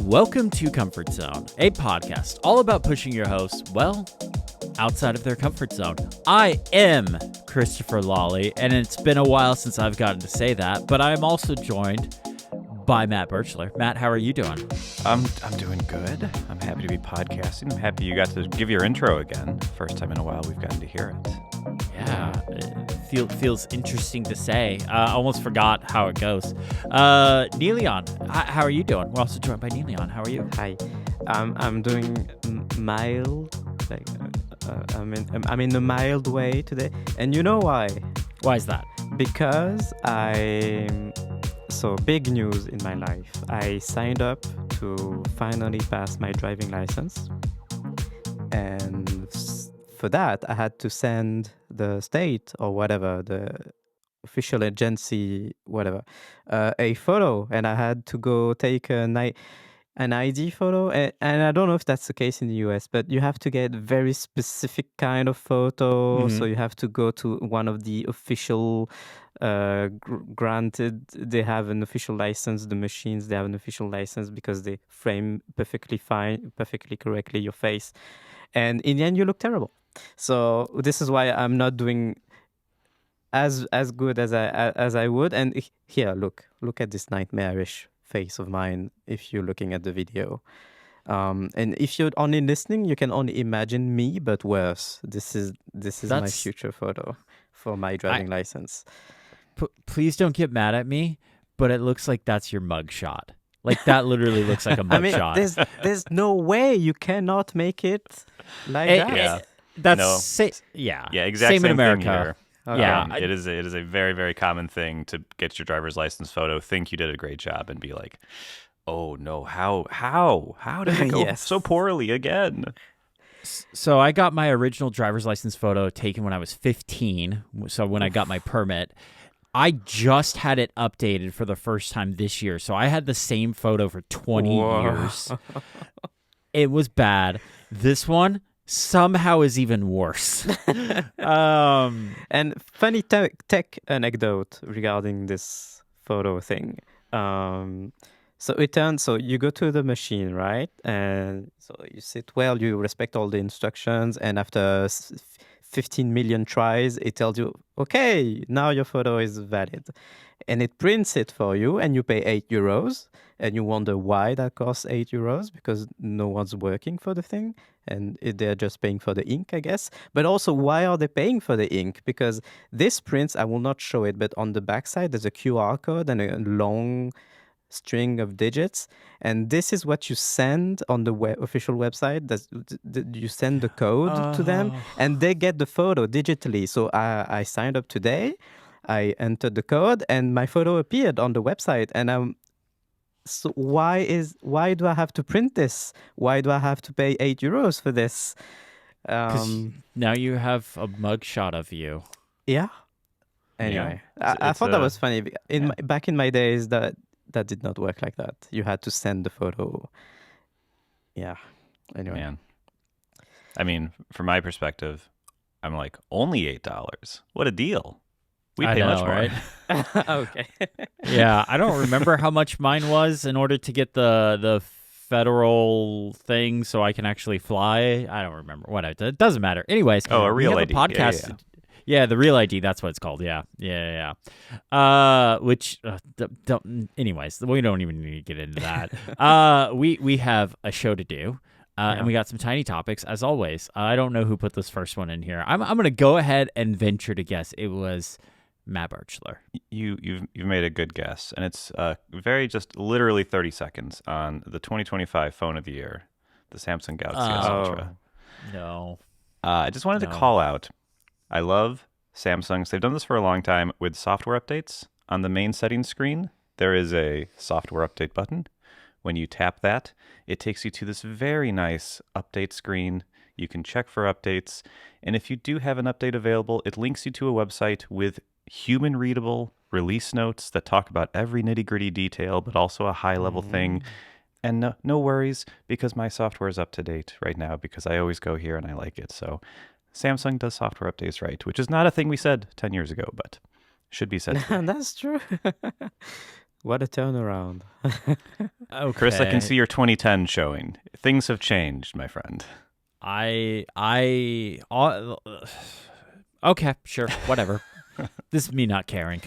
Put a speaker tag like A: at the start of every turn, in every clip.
A: Welcome to Comfort Zone, a podcast all about pushing your hosts, well, outside of their comfort zone. I am Christopher Lawley, and it's been a while since I've gotten to say that, but I'm also joined by Matt Birchler. Matt, how are you doing?
B: I'm doing good. I'm happy to be podcasting. I'm happy you got to give your intro again. First time in a while we've gotten to hear it.
A: Yeah, it feels interesting to say. I almost forgot how it goes. Niléane, how are you doing? We're also joined by Niléane. How are you?
C: Hi, I'm doing mild. Like I'm in a mild way today, and you know why?
A: Why is that?
C: Because big news in my life. I signed up to finally pass my driving license, and for that I had to send the state or whatever, the official agency, whatever, a photo, and I had to go take an ID photo, and I don't know if that's the case in the US, but you have to get very specific kind of photo. So you have to go to one of the official, granted, they have an official license. The machines, they have an official license because they frame perfectly fine, perfectly correctly your face, and in the end you look terrible. So this is why I'm not doing as good as I would. And here, look at this nightmarish face of mine if you're looking at the video, and if you're only listening, you can only imagine me, but worse. This is my future photo for my driving license.
A: Please don't get mad at me, but it looks like that's your mug shot. Like, that literally looks like a mug shot.
C: There's no way you cannot make it like that.
B: Yeah,
A: that's
B: no.
A: Yeah,
B: exactly.
A: Same in America.
C: Yeah,
B: it is a very, very common thing to get your driver's license photo, think you did a great job, and be like, "Oh no, how did it go
C: Yes.
B: so poorly again?"
A: So I got my original driver's license photo taken when I was 15. So when I got my permit, I just had it updated for the first time this year. So I had the same photo for 20 years. It was bad. This one somehow is even worse.
C: And funny tech anecdote regarding this photo thing. So you go to the machine, right? And so you sit well, you respect all the instructions, and after 15 million tries, it tells you, okay, now your photo is valid. And it prints it for you, and you pay €8. And you wonder why that costs €8, because no one's working for the thing, and they're just paying for the ink, I guess. But also, why are they paying for the ink? Because this prints, I will not show it, but on the backside, there's a QR code and a long string of digits, and this is what you send on the official website. You send the code to them, and they get the photo digitally. So I signed up today, I entered the code, and my photo appeared on the website. And so why do I have to print this? Why do I have to pay €8 for this?
A: Now you have a mugshot of you.
C: Yeah. Anyway, I thought that was funny. Back in my days, that did not work like that. You had to send the photo. Yeah. Anyway.
B: Man. I mean, from my perspective, I'm like, only $8. What a deal. We pay much more.
A: Right?
C: Okay.
A: Yeah, I don't remember how much mine was in order to get the federal thing so I can actually fly. I don't remember. Whatever. It doesn't matter. Anyways.
B: Oh, a real
A: we have
B: ID.
A: A podcast. Yeah, the real ID. That's what it's called. Yeah. Anyways, we don't even need to get into that. We have a show to do. And we got some tiny topics, as always. I don't know who put this first one in here. I'm going to go ahead and venture to guess it was Matt Birchler.
B: You've made a good guess, and it's very just literally 30 seconds on the 2025 phone of the year, the Samsung Galaxy S Ultra.
A: No.
B: I just wanted to call out, I love Samsung. They've done this for a long time with software updates. On the main settings screen, there is a software update button. When you tap that, it takes you to this very nice update screen. You can check for updates. And if you do have an update available, it links you to a website with human-readable release notes that talk about every nitty-gritty detail, but also a high-level thing. And no worries, because my software is up to date right now, because I always go here and I like it. So Samsung does software updates right, which is not a thing we said 10 years ago, but should be said today.
C: That's true. What a turnaround.
A: Okay.
B: Chris, I can see your 2010 showing. Things have changed, my friend.
A: Okay, sure, whatever. This is me not caring.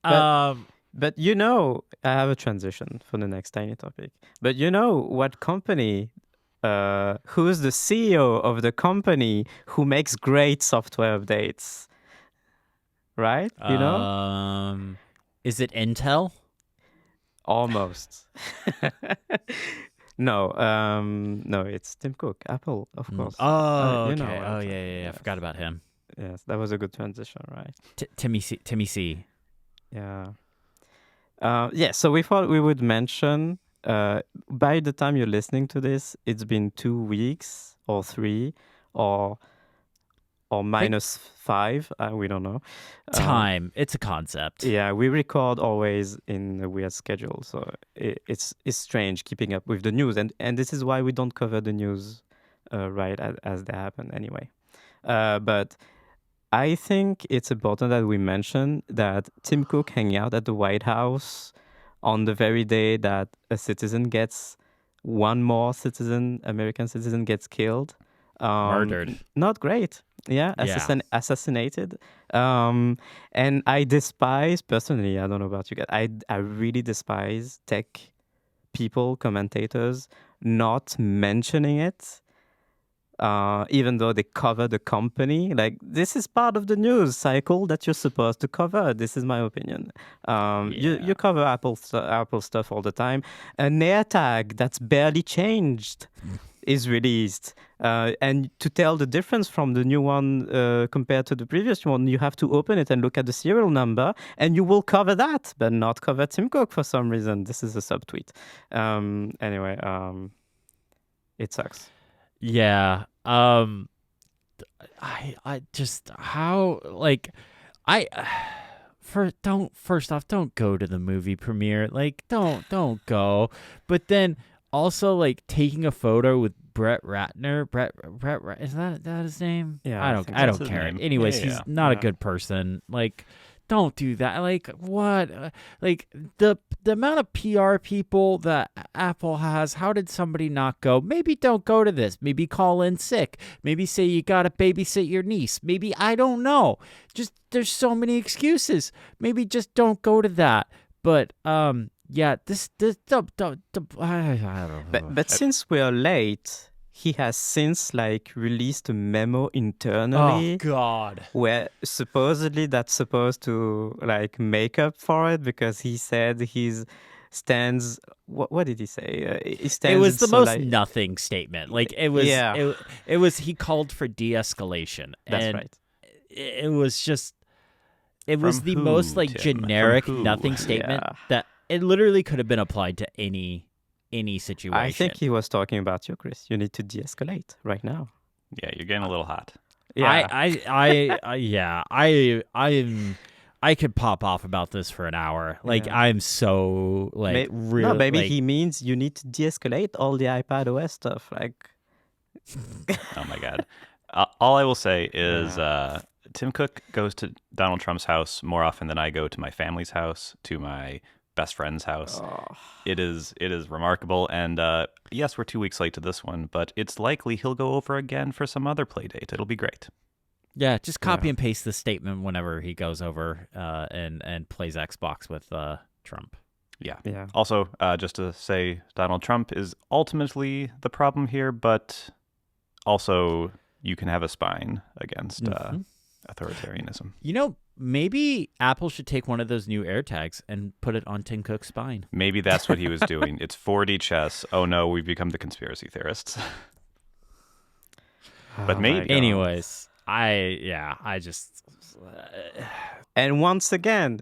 C: But I have a transition for the next tiny topic. But what company, who's the CEO of the company who makes great software updates? Right?
A: Is it Intel?
C: Almost. No, it's Tim Cook, Apple, of course.
A: Oh,
C: you know
A: okay.
C: what
A: Oh,
C: I'm
A: yeah.
C: saying.
A: I forgot about him.
C: Yes, that was a good transition, right?
A: Timmy C.
C: Yeah. So we thought we would mention, by the time you're listening to this, it's been 2 weeks or 3 or minus 5. We don't know.
A: Time. It's a concept.
C: Yeah, we record always in a weird schedule, so it's strange keeping up with the news, and this is why we don't cover the news right as they happen anyway. But I think it's important that we mention that Tim Cook hanging out at the White House on the very day that one more American citizen gets killed.
A: Murdered.
C: Not great. Yeah, assassinated. And I despise, personally, I don't know about you guys, I really despise tech people, commentators, not mentioning it. Even though they cover the company, like this is part of the news cycle that you're supposed to cover. This is my opinion. You cover Apple stuff all the time. An AirTag that's barely changed is released, and to tell the difference from the new one compared to the previous one, you have to open it and look at the serial number, and you will cover that, but not cover Tim Cook for some reason. This is a subtweet. Anyway, it sucks.
A: Yeah. I just how like I first off, don't go to the movie premiere. Like don't go. But then also like taking a photo with Brett Ratner. Brett is that his name?
C: Yeah,
A: I don't care. Anyways, he's not a good person. Like don't do that. Like what? Like the amount of PR people that Apple has. How did somebody not go? Maybe don't go to this. Maybe call in sick. Maybe say you gotta babysit your niece. Maybe I don't know. Just there's so many excuses. Maybe just don't go to that. But yeah, this I don't know.
C: But since we're late, he has since released a memo internally.
A: Oh God!
C: Where supposedly that's supposed to make up for it, because he said his stands. What did he say? He stands.
A: It was the most nothing statement. Like it was.
C: Yeah.
A: It was. He called for de-escalation.
C: That's right.
A: It was just. It was
B: From
A: the
B: who,
A: most
B: Tim?
A: generic
B: From who?
A: nothing statement
C: Yeah.
A: that it literally could have been applied to any situation.
C: I think he was talking about you, Chris. You need to de-escalate right now.
B: Yeah, you're getting a little hot.
C: Yeah.
A: I could pop off about this for an hour. Like I'm so real.
C: No, maybe he means you need to de-escalate all the iPad OS stuff.
B: Oh my God. All I will say is Tim Cook goes to Donald Trump's house more often than I go to my family's house, to my best friend's house.
C: Oh.
B: It is remarkable. And yes, we're 2 weeks late to this one, but it's likely he'll go over again for some other play date. It'll be great.
A: Yeah, just copy and paste the statement whenever he goes over and plays Xbox with Trump.
B: Yeah. Also, just to say, Donald Trump is ultimately the problem here, but also you can have a spine against authoritarianism.
A: You know, maybe Apple should take one of those new AirTags and put it on Tim Cook's spine.
B: Maybe that's what he was doing. It's 4D chess. Oh no, we've become the conspiracy theorists. But maybe.
A: Anyways, I just.
C: And once again,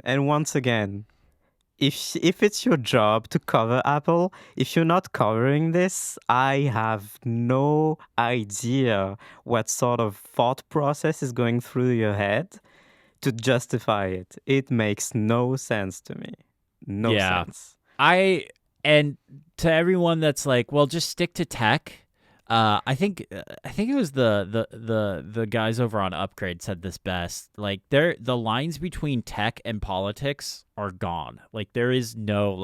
C: if it's your job to cover Apple, if you're not covering this, I have no idea what sort of thought process is going through your head to justify it. It makes no sense to me. No sense.
A: And to everyone that's like, well, just stick to tech. I think it was the guys over on Upgrade said this best. Like the lines between tech and politics are gone. Like there is no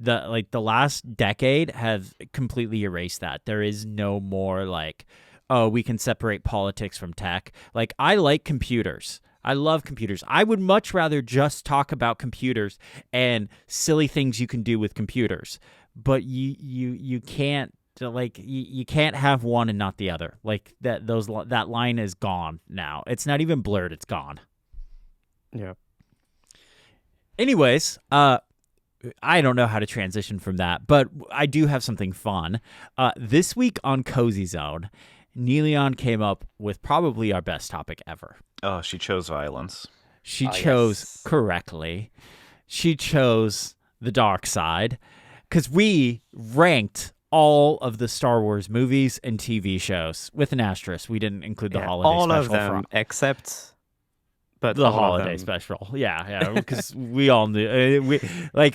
A: the last decade has completely erased that. There is no more like, oh, we can separate politics from tech. Like I like computers. I love computers. I would much rather just talk about computers and silly things you can do with computers. But you can't. Like you can't have one and not the other. Like that line is gone now. It's not even blurred. It's gone.
C: Yeah.
A: Anyways, I don't know how to transition from that, but I do have something fun. This week on Cozy Zone, Niléane came up with probably our best topic ever.
B: Oh, she chose violence.
A: She chose
C: yes.
A: correctly. She chose the dark side because we ranked all of the Star Wars movies and TV shows with an asterisk. We didn't include the holiday
C: all
A: special.
C: Of them, except but
A: the holiday special. Yeah, because we all knew.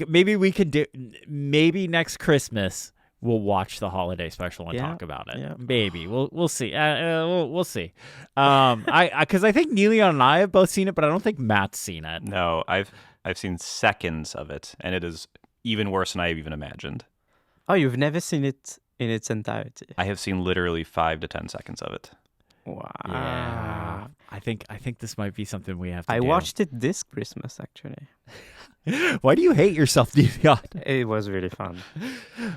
A: Maybe we could do. Maybe next Christmas we'll watch the holiday special and talk about it.
C: Yeah.
A: Maybe we'll see. We'll see. Because I think Niléane and I have both seen it, but I don't think Matt's seen it.
B: No, I've seen seconds of it, and it is even worse than I even imagined.
C: Oh, you've never seen it in its entirety?
B: I have seen literally 5 to 10 seconds of it.
C: Wow.
A: Yeah. I think this might be something we have to do.
C: I watched it this Christmas, actually.
A: Why do you hate yourself, Niléane?
C: It was really fun.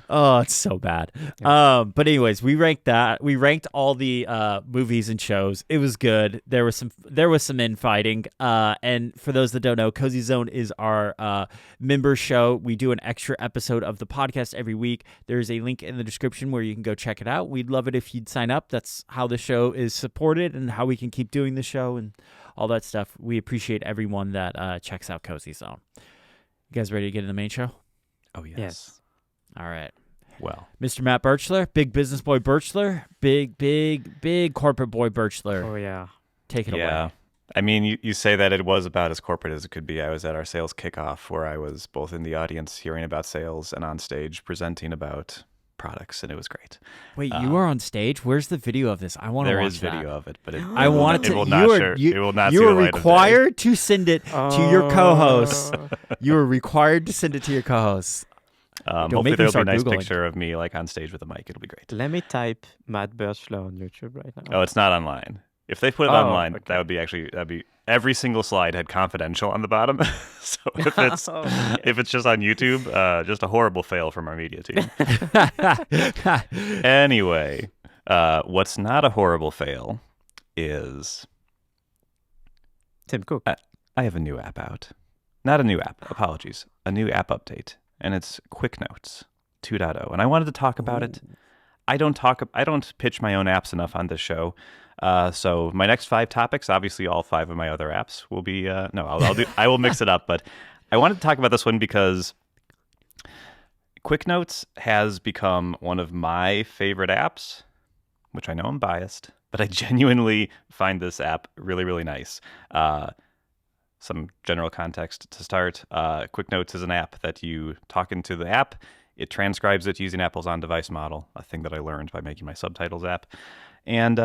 A: Oh, it's so bad.
C: Yeah.
A: But anyways, we ranked that. We ranked all the movies and shows. It was good. There was some infighting. And for those that don't know, Cozy Zone is our member show. We do an extra episode of the podcast every week. There's a link in the description where you can go check it out. We'd love it if you'd sign up. That's how the show is supported and how we can keep doing the show and all that stuff. We appreciate everyone that checks out Cozy Zone. You guys ready to get in the main show?
B: Oh, yes.
C: Yes.
A: All right.
B: Well,
A: Mr. Matt Birchler, big business boy Birchler, big corporate boy Birchler.
C: Oh, yeah.
A: Take it
B: yeah.
A: away.
B: I mean, you say that it was about as corporate as it could be. I was at our sales kickoff where I was both in the audience hearing about sales and on stage presenting about products, and it was great.
A: Wait, you are on stage? Where's the video of this? I want to watch
B: There is
A: that.
B: video of it, but it
A: You
B: will not see the light
A: are
B: of day.
A: required to send it to your co-host. You are required to send it to your co-host.
B: Hopefully there'll be a nice picture of me like on stage with a mic. It'll be great.
C: Let me type Matt Birchler on YouTube right now.
B: Oh, it's not online. If they put it online,
C: okay.
B: that'd be every single slide had confidential on the bottom. So if it's just on YouTube, just a horrible fail from our media team. Anyway, what's not a horrible fail is
C: Tim Cook.
B: I have a new app out. Not a new app, apologies. A new app update, and it's Quick Notes 2.0. And I wanted to talk about it. I don't pitch my own apps enough on this show. So my next 5 topics, obviously all 5 of my other apps will be I will mix it up, but I wanted to talk about this one because Quick Notes has become one of my favorite apps, which I know I'm biased, but I genuinely find this app really, really nice. Some general context to start. Quick Notes is an app that you talk into the app. It transcribes it using Apple's on-device model, a thing that I learned by making my subtitles app. And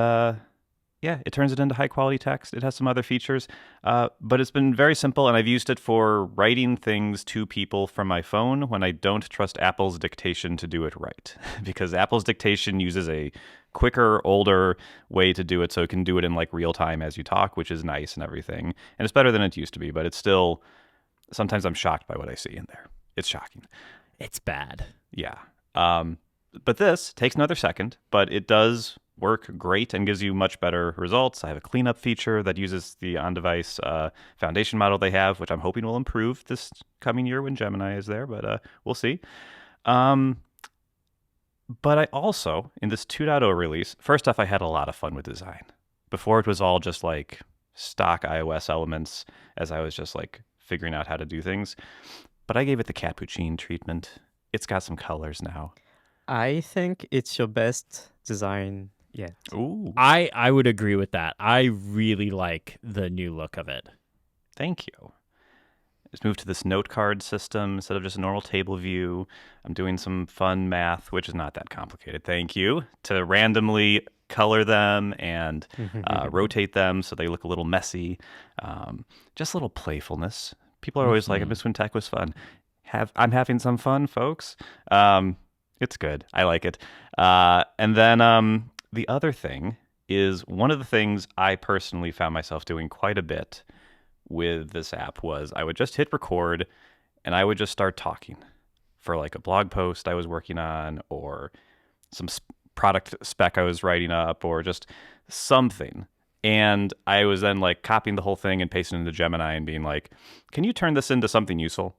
B: it turns it into high-quality text. It has some other features, but it's been very simple, and I've used it for writing things to people from my phone when I don't trust Apple's dictation to do it right. Because Apple's dictation uses a quicker, older way to do it, so it can do it in like real time as you talk, which is nice and everything. And it's better than it used to be, but it's still, sometimes I'm shocked by what I see in there. It's shocking.
A: It's bad.
B: Yeah. But this takes another second, but it does work great and gives you much better results. I have a cleanup feature that uses the on-device foundation model they have, which I'm hoping will improve this coming year when Gemini is there, but we'll see. But I also, in this 2.0 release, first off, I had a lot of fun with design. Before it was all just like stock iOS elements as I was just like figuring out how to do things. But I gave it the cappuccino treatment. It's got some colors now.
C: I think it's your best design yet.
B: Ooh.
A: I would agree with that. I really like the new look of it.
B: Thank you. It's moved to this note card system instead of just a normal table view. I'm doing some fun math, which is not that complicated, thank you, to randomly color them and rotate them so they look a little messy. Just a little playfulness. People are always like, I miss when tech was fun. I'm having some fun, folks. It's good. I like it. And then the other thing is, one of the things I personally found myself doing quite a bit with this app was I would just hit record and I would just start talking for like a blog post I was working on, or some product spec I was writing up, or just something. And I was then like copying the whole thing and pasting it into Gemini and being like, can you turn this into something useful?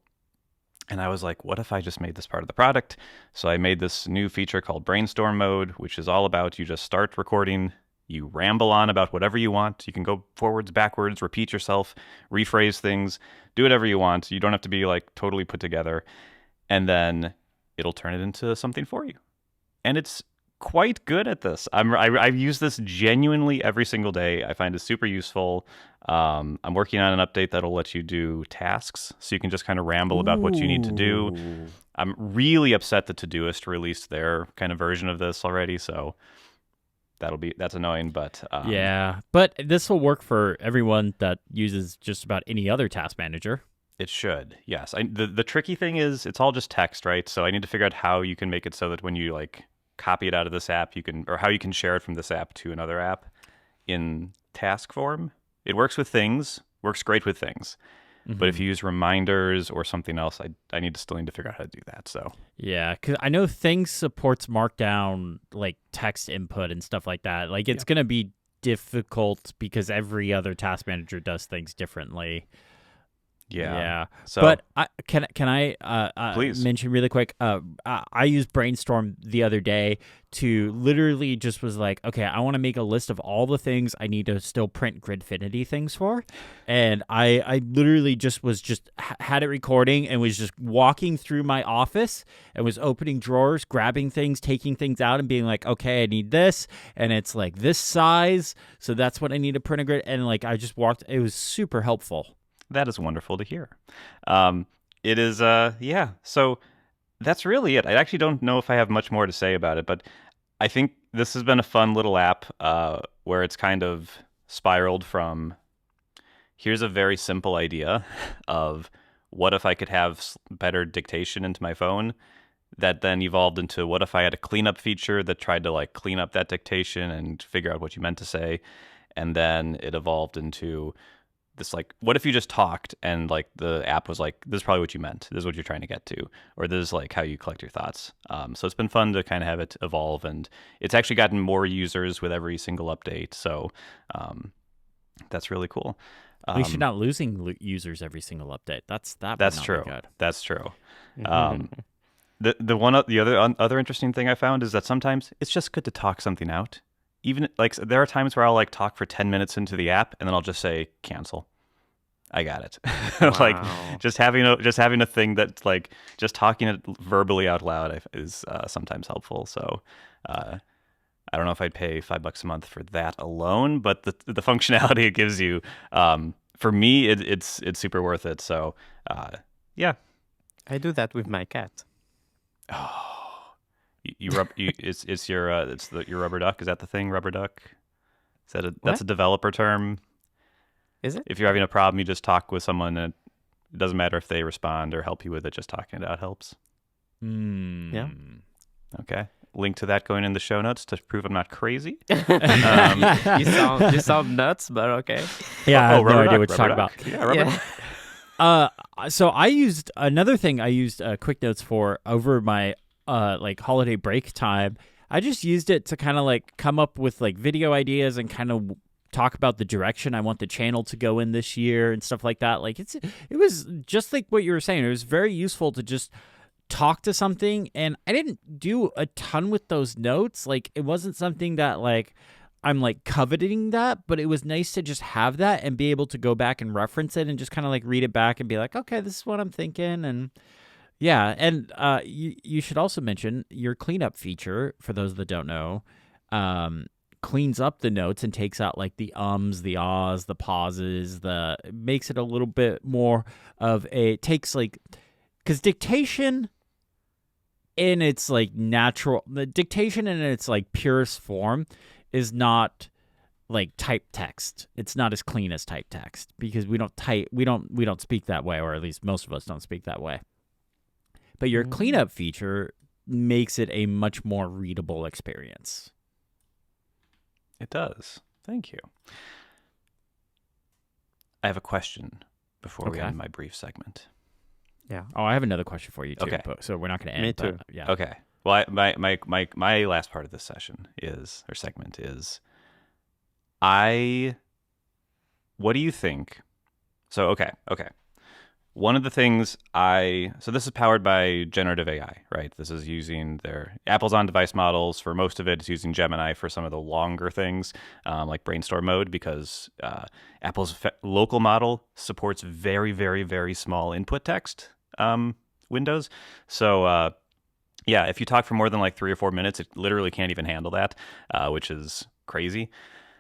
B: And I was like, what if I just made this part of the product? So I made this new feature called Brainstorm Mode, which is all about you just start recording. You ramble on about whatever you want. You can go forwards, backwards, repeat yourself, rephrase things, do whatever you want. You don't have to be like totally put together. And then it'll turn it into something for you. And it's quite good at this. I use this genuinely every single day. I find it super useful. I'm working on an update that'll let you do tasks, so you can just kind of ramble about what you need to do. I'm really upset that Todoist released their kind of version of this already, so that's annoying, but
A: yeah, but this will work for everyone that uses just about any other task manager.
B: It should, yes. The tricky thing is it's all just text, right? So I need to figure out how you can make it so that when you like copy it out of this app, or how you can share it from this app to another app in task form. It works with things, works great with things. But if you use reminders or something else, I still need to figure out how to do that. So
A: yeah, because I know Things supports Markdown, like text input and stuff like that. Like it's gonna be difficult because every other task manager does things differently. Yeah.
B: So,
A: but can I
B: please
A: mention really quick? I used Brainstorm the other day to literally just was like, okay, I want to make a list of all the things I need to still print Gridfinity things for, and I literally just had it recording and was just walking through my office and was opening drawers, grabbing things, taking things out, and being like, okay, I need this, and it's like this size, so that's what I need to print a grid, and like I just walked. It was super helpful.
B: That is wonderful to hear. It is, so that's really it. I actually don't know if I have much more to say about it, but I think this has been a fun little app where it's kind of spiraled from, here's a very simple idea of what if I could have better dictation into my phone, that then evolved into what if I had a cleanup feature that tried to like clean up that dictation and figure out what you meant to say. And then it evolved into this, like, what if you just talked and like the app was like, this is probably what you meant, this is what you're trying to get to, or this is like how you collect your thoughts. So it's been fun to kind of have it evolve, and it's actually gotten more users with every single update, so that's really cool.
A: At least you're not losing users every single update. That's
B: true.
A: Good.
B: That's true. The other interesting thing I found is that sometimes it's just good to talk something out. Even like there are times where I'll like talk for 10 minutes into the app and then I'll just say cancel. I got it. Like just having a thing that's like just talking it verbally out loud is sometimes helpful. So I don't know if I'd pay $5 a month for that alone, but the functionality it gives you, for me, it's super worth it. So yeah,
C: I do that with my cat.
B: Oh. It's your rubber duck. Is that the thing? Rubber duck? That's a developer term?
C: Is it?
B: If you're having a problem, you just talk with someone, and it doesn't matter if they respond or help you with it. Just talking it out helps.
C: Yeah.
B: Okay. Link to that going in the show notes to prove I'm not crazy.
C: You sound nuts, but okay.
A: Yeah, I have no idea what you're talking about.
B: Yeah, rubber duck.
A: So I used another thing. I used Quick Notes for over my like holiday break time. I just used it to kind of like come up with like video ideas and kind of talk about the direction I want the channel to go in this year and stuff like that. Like it was just like what you were saying. It was very useful to just talk to something, and I didn't do a ton with those notes. Like it wasn't something that like I'm like coveting that, but it was nice to just have that and be able to go back and reference it and just kind of like read it back and be like, okay, this is what I'm thinking. And yeah, and you should also mention your cleanup feature for those that don't know, cleans up the notes and takes out like the ums, the ahs, the pauses, makes it a little bit more of because dictation in its like the dictation in its like purest form is not like type text. It's not as clean as type text because we don't speak that way, or at least most of us don't speak that way. But your cleanup feature makes it a much more readable experience.
B: It does. Thank you. I have a question before we end my brief segment.
C: Yeah.
A: Oh, I have another question for you too.
B: Okay.
A: So we're not going to end.
C: Me too.
A: Yeah.
B: Okay. Well, my last part of this segment is, what do you think? So, okay. One of the things so this is powered by generative AI, right? This is using Apple's on-device models. For most of it, it's using Gemini for some of the longer things, like brainstorm mode, because Apple's local model supports very, very, very small input text windows. So, if you talk for more than like 3 or 4 minutes, it literally can't even handle that, which is crazy.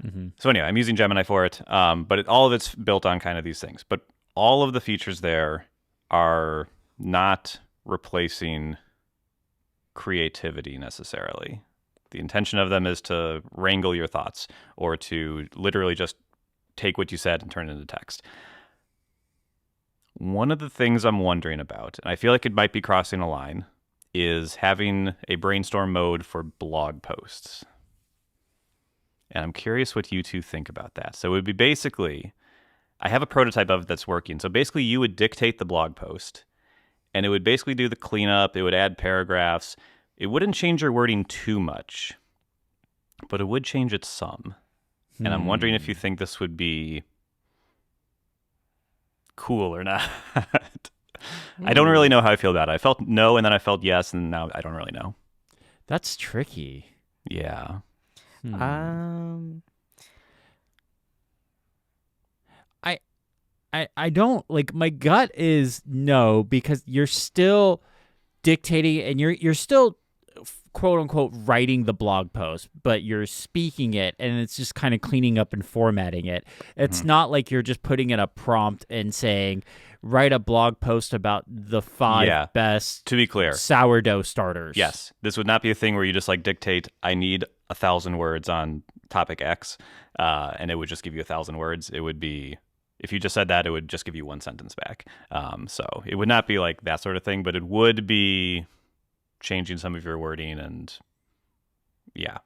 A: Mm-hmm.
B: So anyway, I'm using Gemini for it, but all of it's built on kind of these things. But all of the features there are not replacing creativity necessarily. The intention of them is to wrangle your thoughts or to literally just take what you said and turn it into text. One of the things I'm wondering about, and I feel like it might be crossing a line, is having a brainstorm mode for blog posts. And I'm curious what you two think about that. So it would be basically, I have a prototype of it that's working. So basically you would dictate the blog post and it would basically do the cleanup. It would add paragraphs. It wouldn't change your wording too much, but it would change it some. And I'm wondering if you think this would be cool or not. I don't really know how I feel about it. I felt no, and then I felt yes, and now I don't really know.
A: That's tricky.
B: Yeah.
A: I don't like, my gut is no, because you're still dictating and you're still quote unquote writing the blog post, but you're speaking it and it's just kind of cleaning up and formatting it. It's not like you're just putting in a prompt and saying write a blog post about the 5 best,
B: to be clear,
A: sourdough starters.
B: Yes, this would not be a thing where you just like dictate, I need 1,000 words on topic X, and it would just give you 1,000 words. It would be, if you just said that, it would just give you 1 sentence back. So it would not be like that sort of thing, but it would be changing some of your wording and yeah.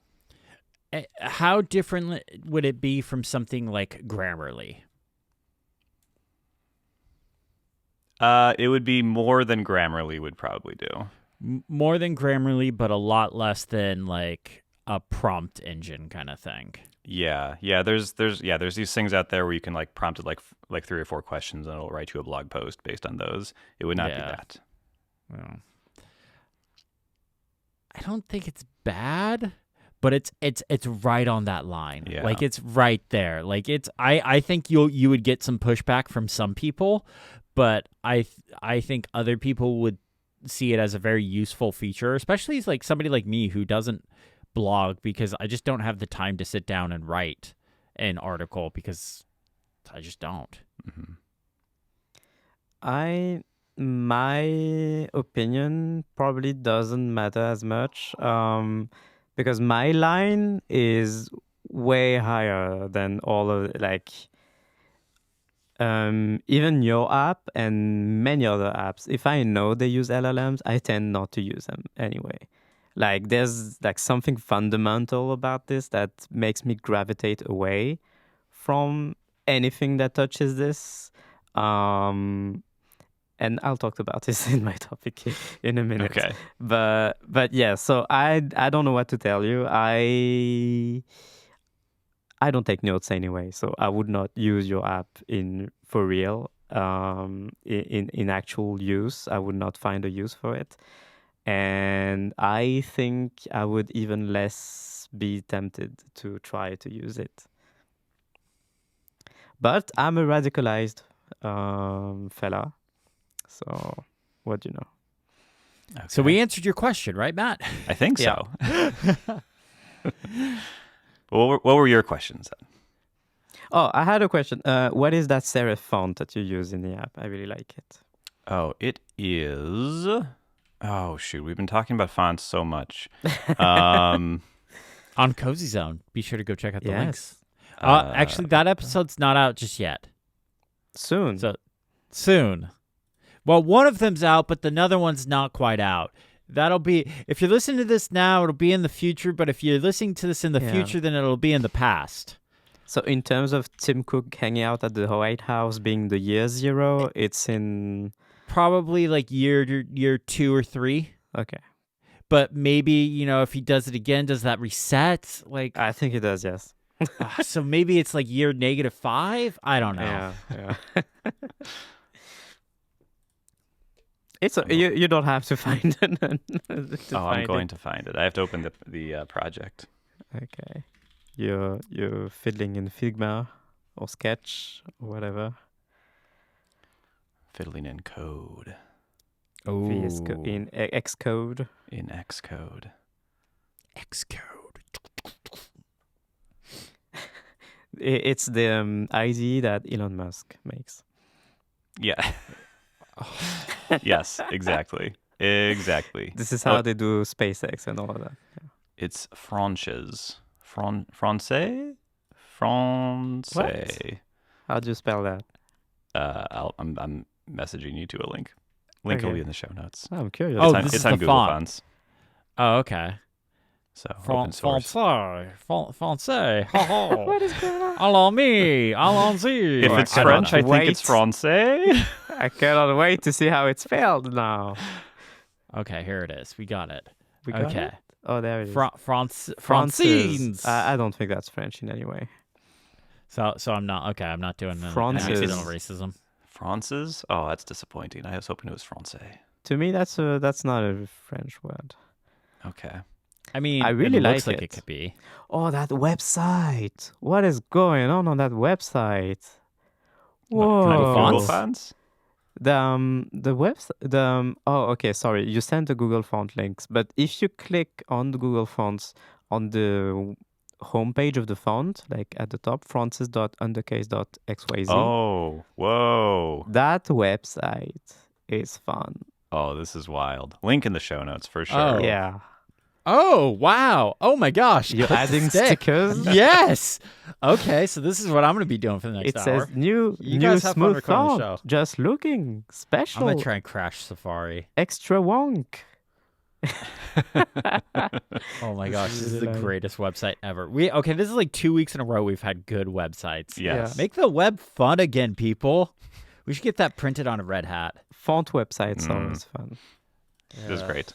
A: How different would it be from something like Grammarly?
B: It would be more than Grammarly would probably do.
A: More than Grammarly, but a lot less than like a prompt engine kind of thing.
B: Yeah. There's these things out there where you can like prompt it like 3 or 4 questions and it'll write you a blog post based on those. It would not be that.
A: Well, I don't think it's bad, but it's right on that line.
B: Yeah.
A: Like it's right there. Like it's I think you would get some pushback from some people, but I think other people would see it as a very useful feature, especially as like somebody like me who doesn't blog because I just don't have the time to sit down and write an article because I just don't.
B: Mm-hmm.
C: My opinion probably doesn't matter as much because my line is way higher than all of even your app and many other apps. If I know they use LLMs, I tend not to use them anyway. Like there's like something fundamental about this that makes me gravitate away from anything that touches this. And I'll talk about this in my topic in a minute.
B: Okay.
C: But yeah, so I don't know what to tell you. I don't take notes anyway, so I would not use your app for real. In actual use, I would not find a use for it. And I think I would even less be tempted to try to use it. But I'm a radicalized fella. So, what do you know?
B: Okay.
A: So we answered your question, right, Matt?
B: I think so. What were your questions then?
C: Oh, I had a question. What is that serif font that you use in the app? I really like it.
B: Oh, it is. Oh shoot, we've been talking about fonts so much. Um,
A: On Cozy Zone. Be sure to go check out the links.
C: Yes.
A: Actually, that episode's not out just yet.
C: Soon.
A: So soon. Well, one of them's out, but the other one's not quite out. That'll be, if you're listening to this now, it'll be in the future. But if you're listening to this in the future, then it'll be in the past.
C: So in terms of Tim Cook hanging out at the White House being the year 0, it's in...
A: Probably like year 2 or 3.
C: Okay.
A: But maybe, if he does it again, does that reset? Like,
C: I think it does, yes.
A: so maybe it's like year -5? I don't know.
C: Yeah. It's you don't have to find it.
B: I'm going to find it. I have to open the project.
C: Okay. You're fiddling in Figma or Sketch or whatever.
B: Fiddling in code.
A: Oh,
C: In Xcode.
B: In Xcode.
A: Xcode.
C: It's the IDE that Elon Musk makes.
B: Yeah. Yes, exactly. Exactly.
C: This is how they do SpaceX and all of that. Yeah.
B: It's Franches. Francais? Francais.
C: How do you spell that?
B: I'm messaging you to a link. Link will
C: Okay.
B: be in the show notes.
C: I'm curious.
A: Oh,
B: It's
A: this is
B: on
A: the
B: Google
A: font.
B: Fonts.
A: Oh, okay.
B: So open source.
A: Français.
C: What is going on?
A: Allons-y.
B: If it's
C: I
B: French, I
C: cannot
B: think it's
C: wait.
B: Francais.
C: I cannot wait to see how it's spelled now.
A: Okay, here it is. We got it.
C: We got
A: Okay.
C: it? Oh, there it is.
A: Francines.
C: I don't think that's French in any way.
A: So I'm not doing an
C: Frances.
A: accidental racism.
B: Frances? Oh, that's disappointing. I was hoping it was Francais.
C: To me, that's not a French word.
B: Okay.
A: I mean,
C: I really
A: it looks
C: like
A: like
C: it.
A: it could be.
C: Oh, that website! What is going on that website?
B: What,
C: Whoa!
B: Google
A: fonts?
B: Fonts?
C: The website. Oh, okay. Sorry, you sent the Google font links, but if you click on the Google fonts on the homepage of the font, like at the top, francis.undercase.xyz.
B: Oh, whoa.
C: That website is fun.
B: Oh, this is wild. Link in the show notes for sure.
A: Oh.
C: Yeah.
A: Oh, wow. Oh, my gosh.
C: You're
A: Click to
C: adding
A: stick.
C: stickers.
A: Yes. Okay, so this is what I'm going to be doing for the next
C: It
A: hour.
C: says new
A: guys have fun
C: smooth
A: recording the
C: font.
A: show.
C: Just looking
A: I'm
C: special.
A: going to try and crash Safari.
C: Extra wonk.
A: Oh, my gosh. This is
C: really
A: the
C: nice.
A: greatest website ever. This is like 2 weeks in a row we've had good websites.
B: Yes.
A: Make the web fun again, people. We should get that printed on a red hat.
C: Font websites are always fun.
B: It was great.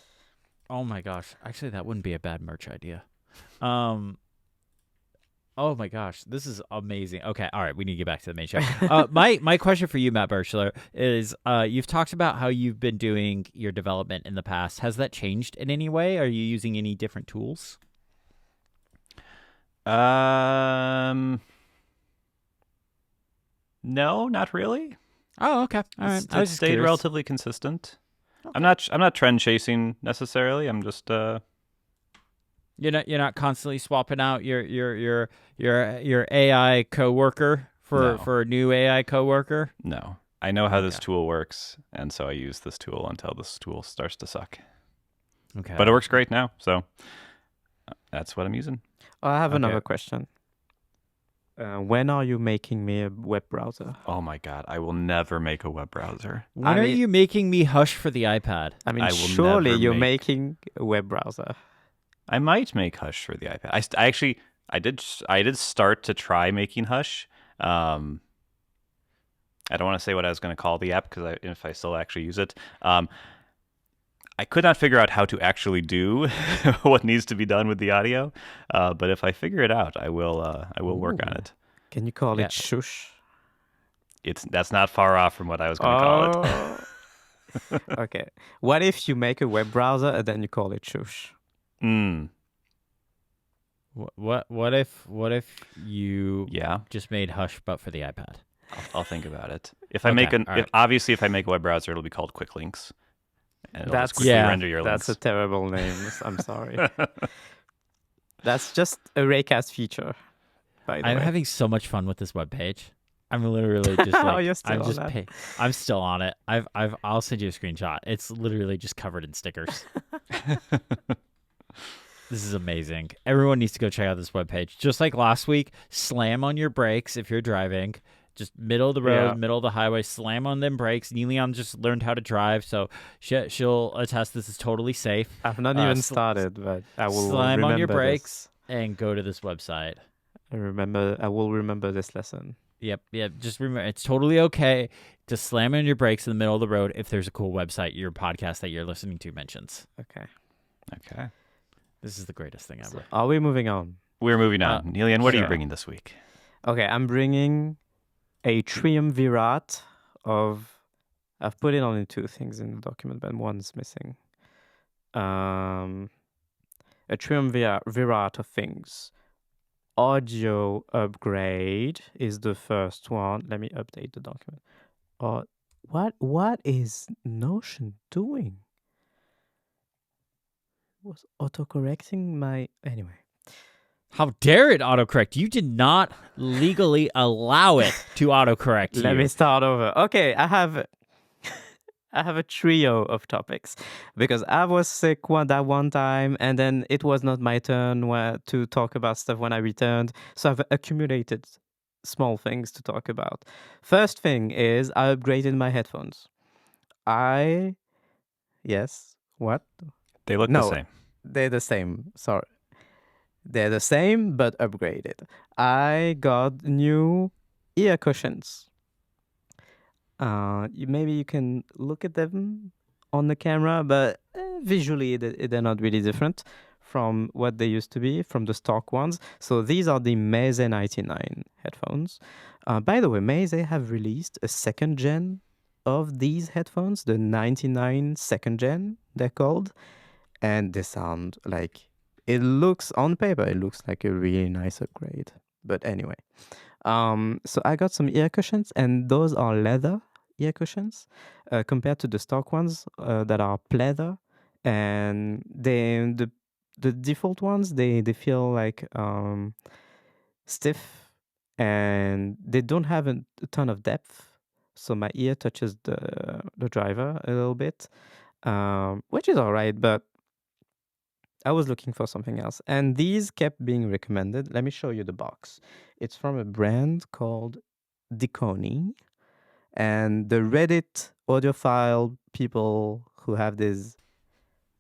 A: Oh my gosh. Actually, that wouldn't be a bad merch idea. Oh my gosh. This is amazing. Okay. All right. We need to get back to the main show. My question for you, Matt Birchler, is you've talked about how you've been doing your development in the past. Has that changed in any way? Are you using any different tools?
B: No, not really.
A: Oh, okay. All right. I was
B: It
A: just
B: stayed
A: curious.
B: relatively consistent. I'm not trend chasing necessarily. I'm just
A: You're not constantly swapping out your AI coworker
B: No.
A: for a new AI coworker.
B: no. I know how this
A: Okay.
B: tool works, and so I use this tool until this tool starts to suck.
A: Okay.
B: But it works great now, so that's what I'm using.
C: Oh, I have
A: Okay.
C: another question. When are you making me a web browser?
B: Oh my god, I will never make a web browser.
A: When
C: I
A: are
C: mean-
A: you making me hush for the iPad?
C: I mean,
B: I will
C: surely
B: never
C: you're
B: make-
C: making a web browser.
B: I might make Hush for the iPad. I did start to try making Hush. I don't want to say what I was going to call the app because if I still actually use it, I could not figure out how to actually do what needs to be done with the audio. But if I figure it out, I will work on it.
C: Can you call
A: Yeah.
C: it shush?
B: That's not far off from what I was going to call it.
C: Okay. What if you make a web browser and then you call it shush?
A: What if you
B: Yeah,
A: just made hush but for the iPad?
B: I'll think about it. If I
A: Okay,
B: make
A: all right.
B: obviously if I make a web browser, it'll be called Quick Links, and it'll just
C: That's-
B: quickly
A: Yeah,
B: render your
C: That's a
B: links.
C: terrible name. I'm sorry. That's just a Raycast feature, by the
A: I'm
C: way.
A: having so much fun with this webpage. I'm literally just like,
C: Oh, you're still on that.
A: I'm still on it. I'll send you a screenshot. It's literally just covered in stickers. This is amazing. Everyone needs to go check out this webpage. Just like last week, slam on your brakes if you're driving. Just middle of the road, middle of the highway, slam on them brakes. Niléane just learned how to drive, so she'll attest this is totally safe.
C: I've not even started, but I will
A: slam on your brakes
C: this.
A: and go to this website.
C: I will remember this lesson.
A: Yep. Just remember, it's totally okay to slam on your brakes in the middle of the road if there's a cool website your podcast that you're listening to mentions.
C: Okay.
A: This is the greatest thing ever.
C: So are we moving on?
B: We're moving on. Niléane, what are you bringing this week?
C: Okay, I'm bringing a triumvirate of... I've put in only two things in the document, but one's missing. A triumvirate of things. Audio upgrade is the first one. Let me update the document. What is Notion doing? Was autocorrecting my... Anyway.
A: How dare it autocorrect? You did not legally allow it to autocorrect you.
C: Let me start over. Okay, I have a trio of topics because I was sick that one time, and then it was not my turn to talk about stuff when I returned. So I've accumulated small things to talk about. First thing is I upgraded my headphones. Yes. What?
B: They look the same.
C: They're the same. Sorry. They're the same, but upgraded. I got new ear cushions. Maybe you can look at them on the camera, but visually they're not really different from what they used to be, from the stock ones. So these are the Meze 99 headphones. By the way, Meze have released a second gen of these headphones, the 99 second gen, they're called. And they sound like, on paper, it looks like a really nice upgrade. But anyway, so I got some ear cushions, and those are leather ear cushions compared to the stock ones that are pleather. And the default ones, they feel like stiff, and they don't have a ton of depth. So my ear touches the driver a little bit, which is all right, but I was looking for something else. And these kept being recommended. Let me show you the box. It's from a brand called Diconi. And the Reddit audiophile people who have the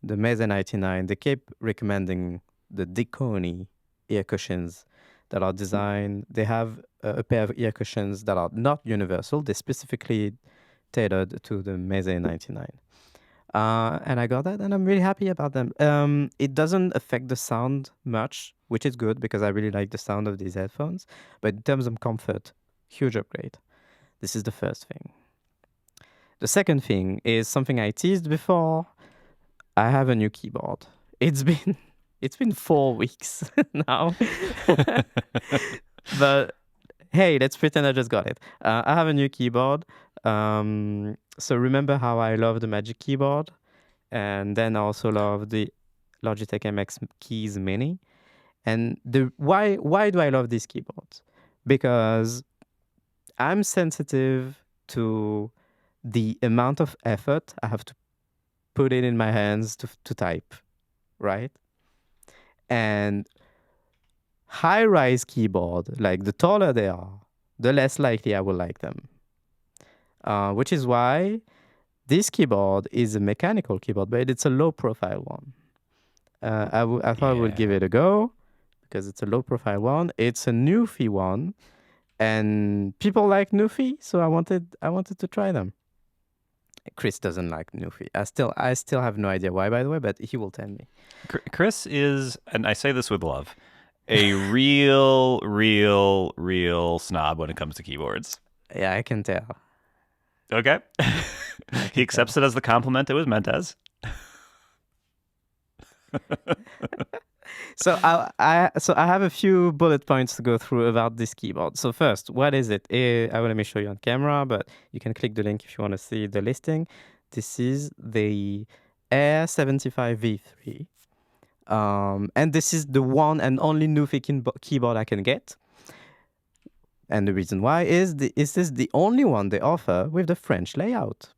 C: Meze 99, they keep recommending the Diconi ear cushions that are designed. They have a pair of ear cushions that are not universal. They're specifically tailored to the Meze 99. And I got that, and I'm really happy about them. It doesn't affect the sound much, which is good because I really like the sound of these headphones. But in terms of comfort, huge upgrade. This is the first thing. The second thing is something I teased before. I have a new keyboard. It's been 4 weeks now. But hey, let's pretend I just got it. I have a new keyboard. So remember how I love the Magic Keyboard, and then I also love the Logitech MX Keys Mini. And why do I love these keyboards? Because I'm sensitive to the amount of effort I have to put it in my hands to type, right? And high-rise keyboard, like the taller they are, the less likely I will like them. Which is why this keyboard is a mechanical keyboard, but it's a low-profile one. I thought I would give it a go because it's a low-profile one. It's a NuPhy one, and people like NuPhy, so I wanted to try them. Chris doesn't like NuPhy. I still have no idea why, by the way, but he will tell me.
B: Chris is, and I say this with love, a real snob when it comes to keyboards.
C: Yeah, I can tell.
B: Okay. He accepts it as the compliment it was meant as.
C: So I have a few bullet points to go through about this keyboard. So first, what is it? Let me show you on camera, but you can click the link if you want to see the listing. This is the Air75 V3. And this is the one and only NuPhy keyboard I can get. And the reason why is this is the only one they offer with the French layout.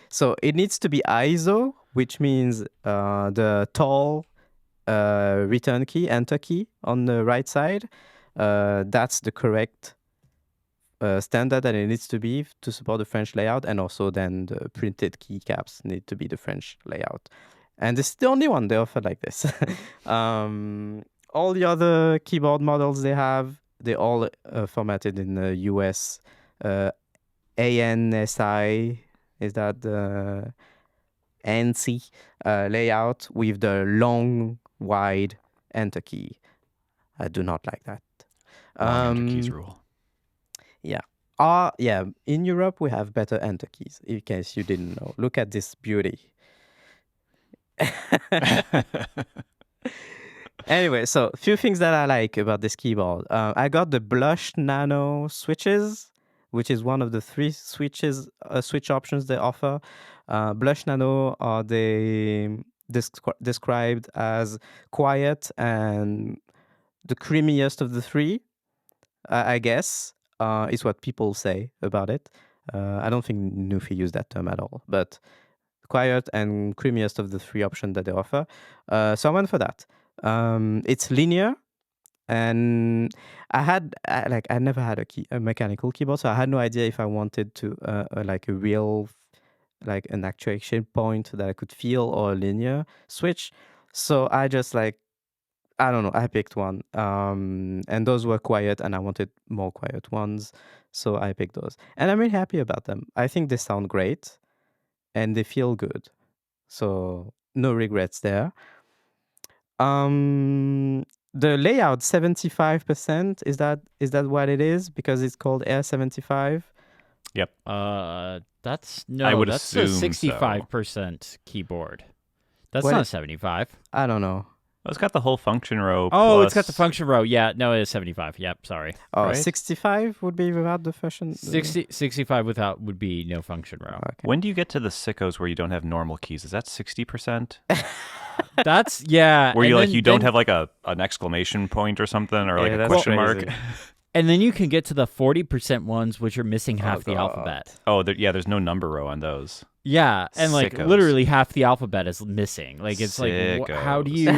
C: So it needs to be ISO, which means the tall return key, enter key on the right side. That's the correct standard that it needs to be to support the French layout, and also then the printed keycaps need to be the French layout. And this is the only one they offer like this. All the other keyboard models they have, they're all formatted in the US ANSI, is that the ANSI layout with the long, wide enter key. I do not like that.
B: Long enter keys rule.
C: Yeah. Yeah. In Europe, we have better enter keys, in case you didn't know. Look at this beauty. Anyway, so a few things that I like about this keyboard. I got the Blush Nano switches, which is one of the 3 switch options they offer. Blush Nano are described as quiet and the creamiest of the 3, I guess, is what people say about it. I don't think NuPhy used that term at all, but quiet and creamiest of the 3 options that they offer. So I went for that. It's linear, and I never had a mechanical keyboard, so I had no idea if I wanted to like a real, like an actuation point that I could feel, or a linear switch. So I just I don't know, I picked one, and those were quiet, and I wanted more quiet ones, so I picked those, and I'm really happy about them. I think they sound great, and they feel good, so no regrets there. The layout 75%, is that what it is? Because it's called Air75.
B: Yep.
A: That's
B: I would
A: that's
B: assume
A: a 65% keyboard. That's
C: What
A: not 75.
C: I don't know.
B: Oh, it's got the whole function row.
A: Oh, it's
B: plus-
A: got the function row. Yeah, no, it is 75. Yep, sorry.
C: Oh,
B: Right?
C: 65 would be without the function.
A: 65 without would be no function row.
C: Okay.
B: When do you get to the Sickos where you don't have normal keys? Is that 60%?
A: That's, yeah.
B: Where
A: and
B: you don't
A: then-
B: have like an exclamation point or something, or like
C: Yeah,
B: a
C: that's
B: question mark?
C: crazy.
A: And then you can get to the 40% ones, which are missing half the
C: God.
A: alphabet.
B: Oh, there's no number row on those.
A: Yeah, and
B: Sickos.
A: literally half the alphabet is missing. Like it's how do you?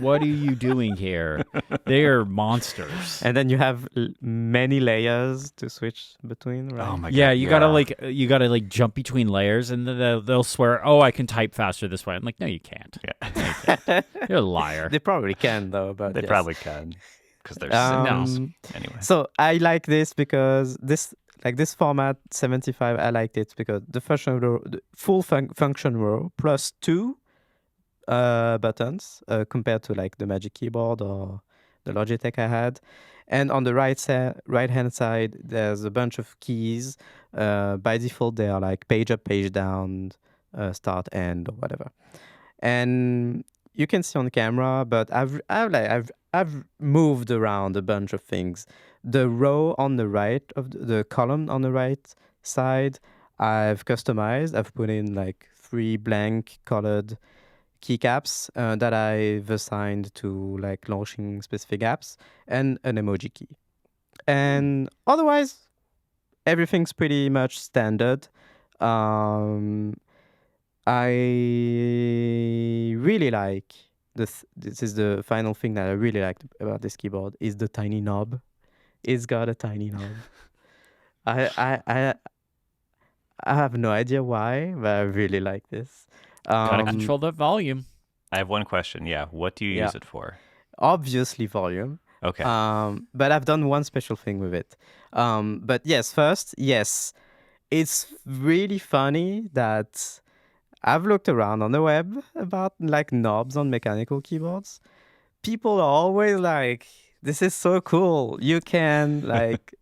A: What are you doing here? They are monsters.
C: And then you have many layers to switch between, right?
B: Oh my god.
A: Yeah, you gotta jump between layers, and then they'll swear, "Oh, I can type faster this way." I'm like, "No, you can't.
B: Yeah.
A: You're a liar."
C: They probably can, though, but
B: They
C: yes.
B: probably can. Because they're
C: Um,
B: Anyway.
C: So I like this because this format 75, I liked it because the full function row plus 2 buttons compared to like the Magic Keyboard or the Logitech I had. And on the right hand side, there's a bunch of keys. By default, they are like page up, page down, start, end, or whatever. And you can see on camera, but I've moved around a bunch of things. The row on the right of the column on the right side, I've customized. I've put in like 3 blank colored keycaps that I've assigned to like launching specific apps, and an emoji key. And otherwise, everything's pretty much standard. I really like this. This is the final thing that I really liked about this keyboard is the tiny knob. It's got a tiny knob. I have no idea why, but I really like this.
A: Gotta control the volume.
B: I have one question. Yeah. What do you use it for?
C: Obviously volume.
B: Okay.
C: But I've done one special thing with it. But yes, it's really funny that I've looked around on the web about like knobs on mechanical keyboards. People are always like, this is so cool. You can like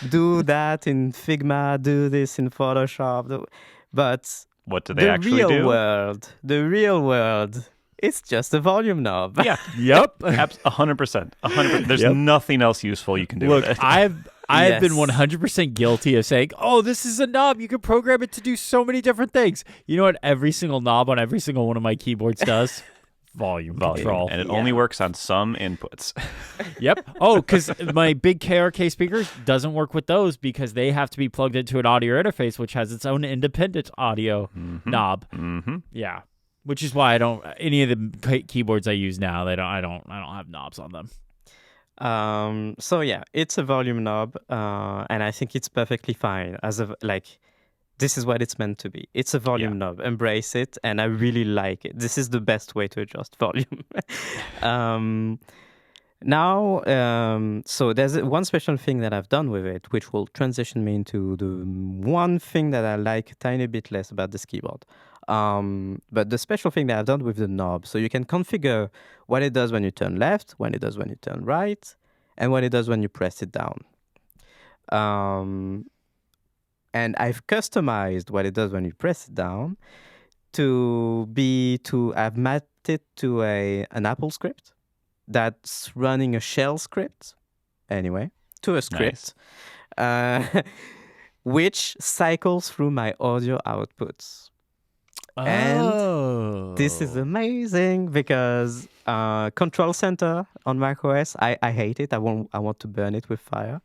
C: do that in Figma, do this in Photoshop. But
B: what do they actually do?
C: The real world, it's just a volume knob.
B: Yeah.
A: Yep.
B: 100%. 100%. There's nothing else useful you can do with it.
A: I have been
C: Yes.
A: 100% guilty of saying, "Oh, this is a knob. You can program it to do so many different things." You know what? Every single knob on every single one of my keyboards does volume control.
B: And it only works on some inputs.
A: Yep. Oh, because my big KRK speakers doesn't work with those because they have to be plugged into an audio interface, which has its own independent audio knob.
B: Mm-hmm.
A: Yeah. Which is why I don't any of the keyboards I use now. I don't have knobs on them.
C: So yeah, it's a volume knob, and I think it's perfectly fine this is what it's meant to be. It's a volume knob. Embrace it, and I really like it. This is the best way to adjust volume. So there's one special thing that I've done with it, which will transition me into the one thing that I like a tiny bit less about this keyboard. But the special thing that I've done with the knob, so you can configure what it does when you turn left, when it does when you turn right, and what it does when you press it down. And I've customized what it does when you press it down I've mapped it to an Apple script that's running a shell script, anyway, to a script, which cycles through my audio outputs. And this is amazing because Control Center on macOS, I hate it. I want to burn it with fire.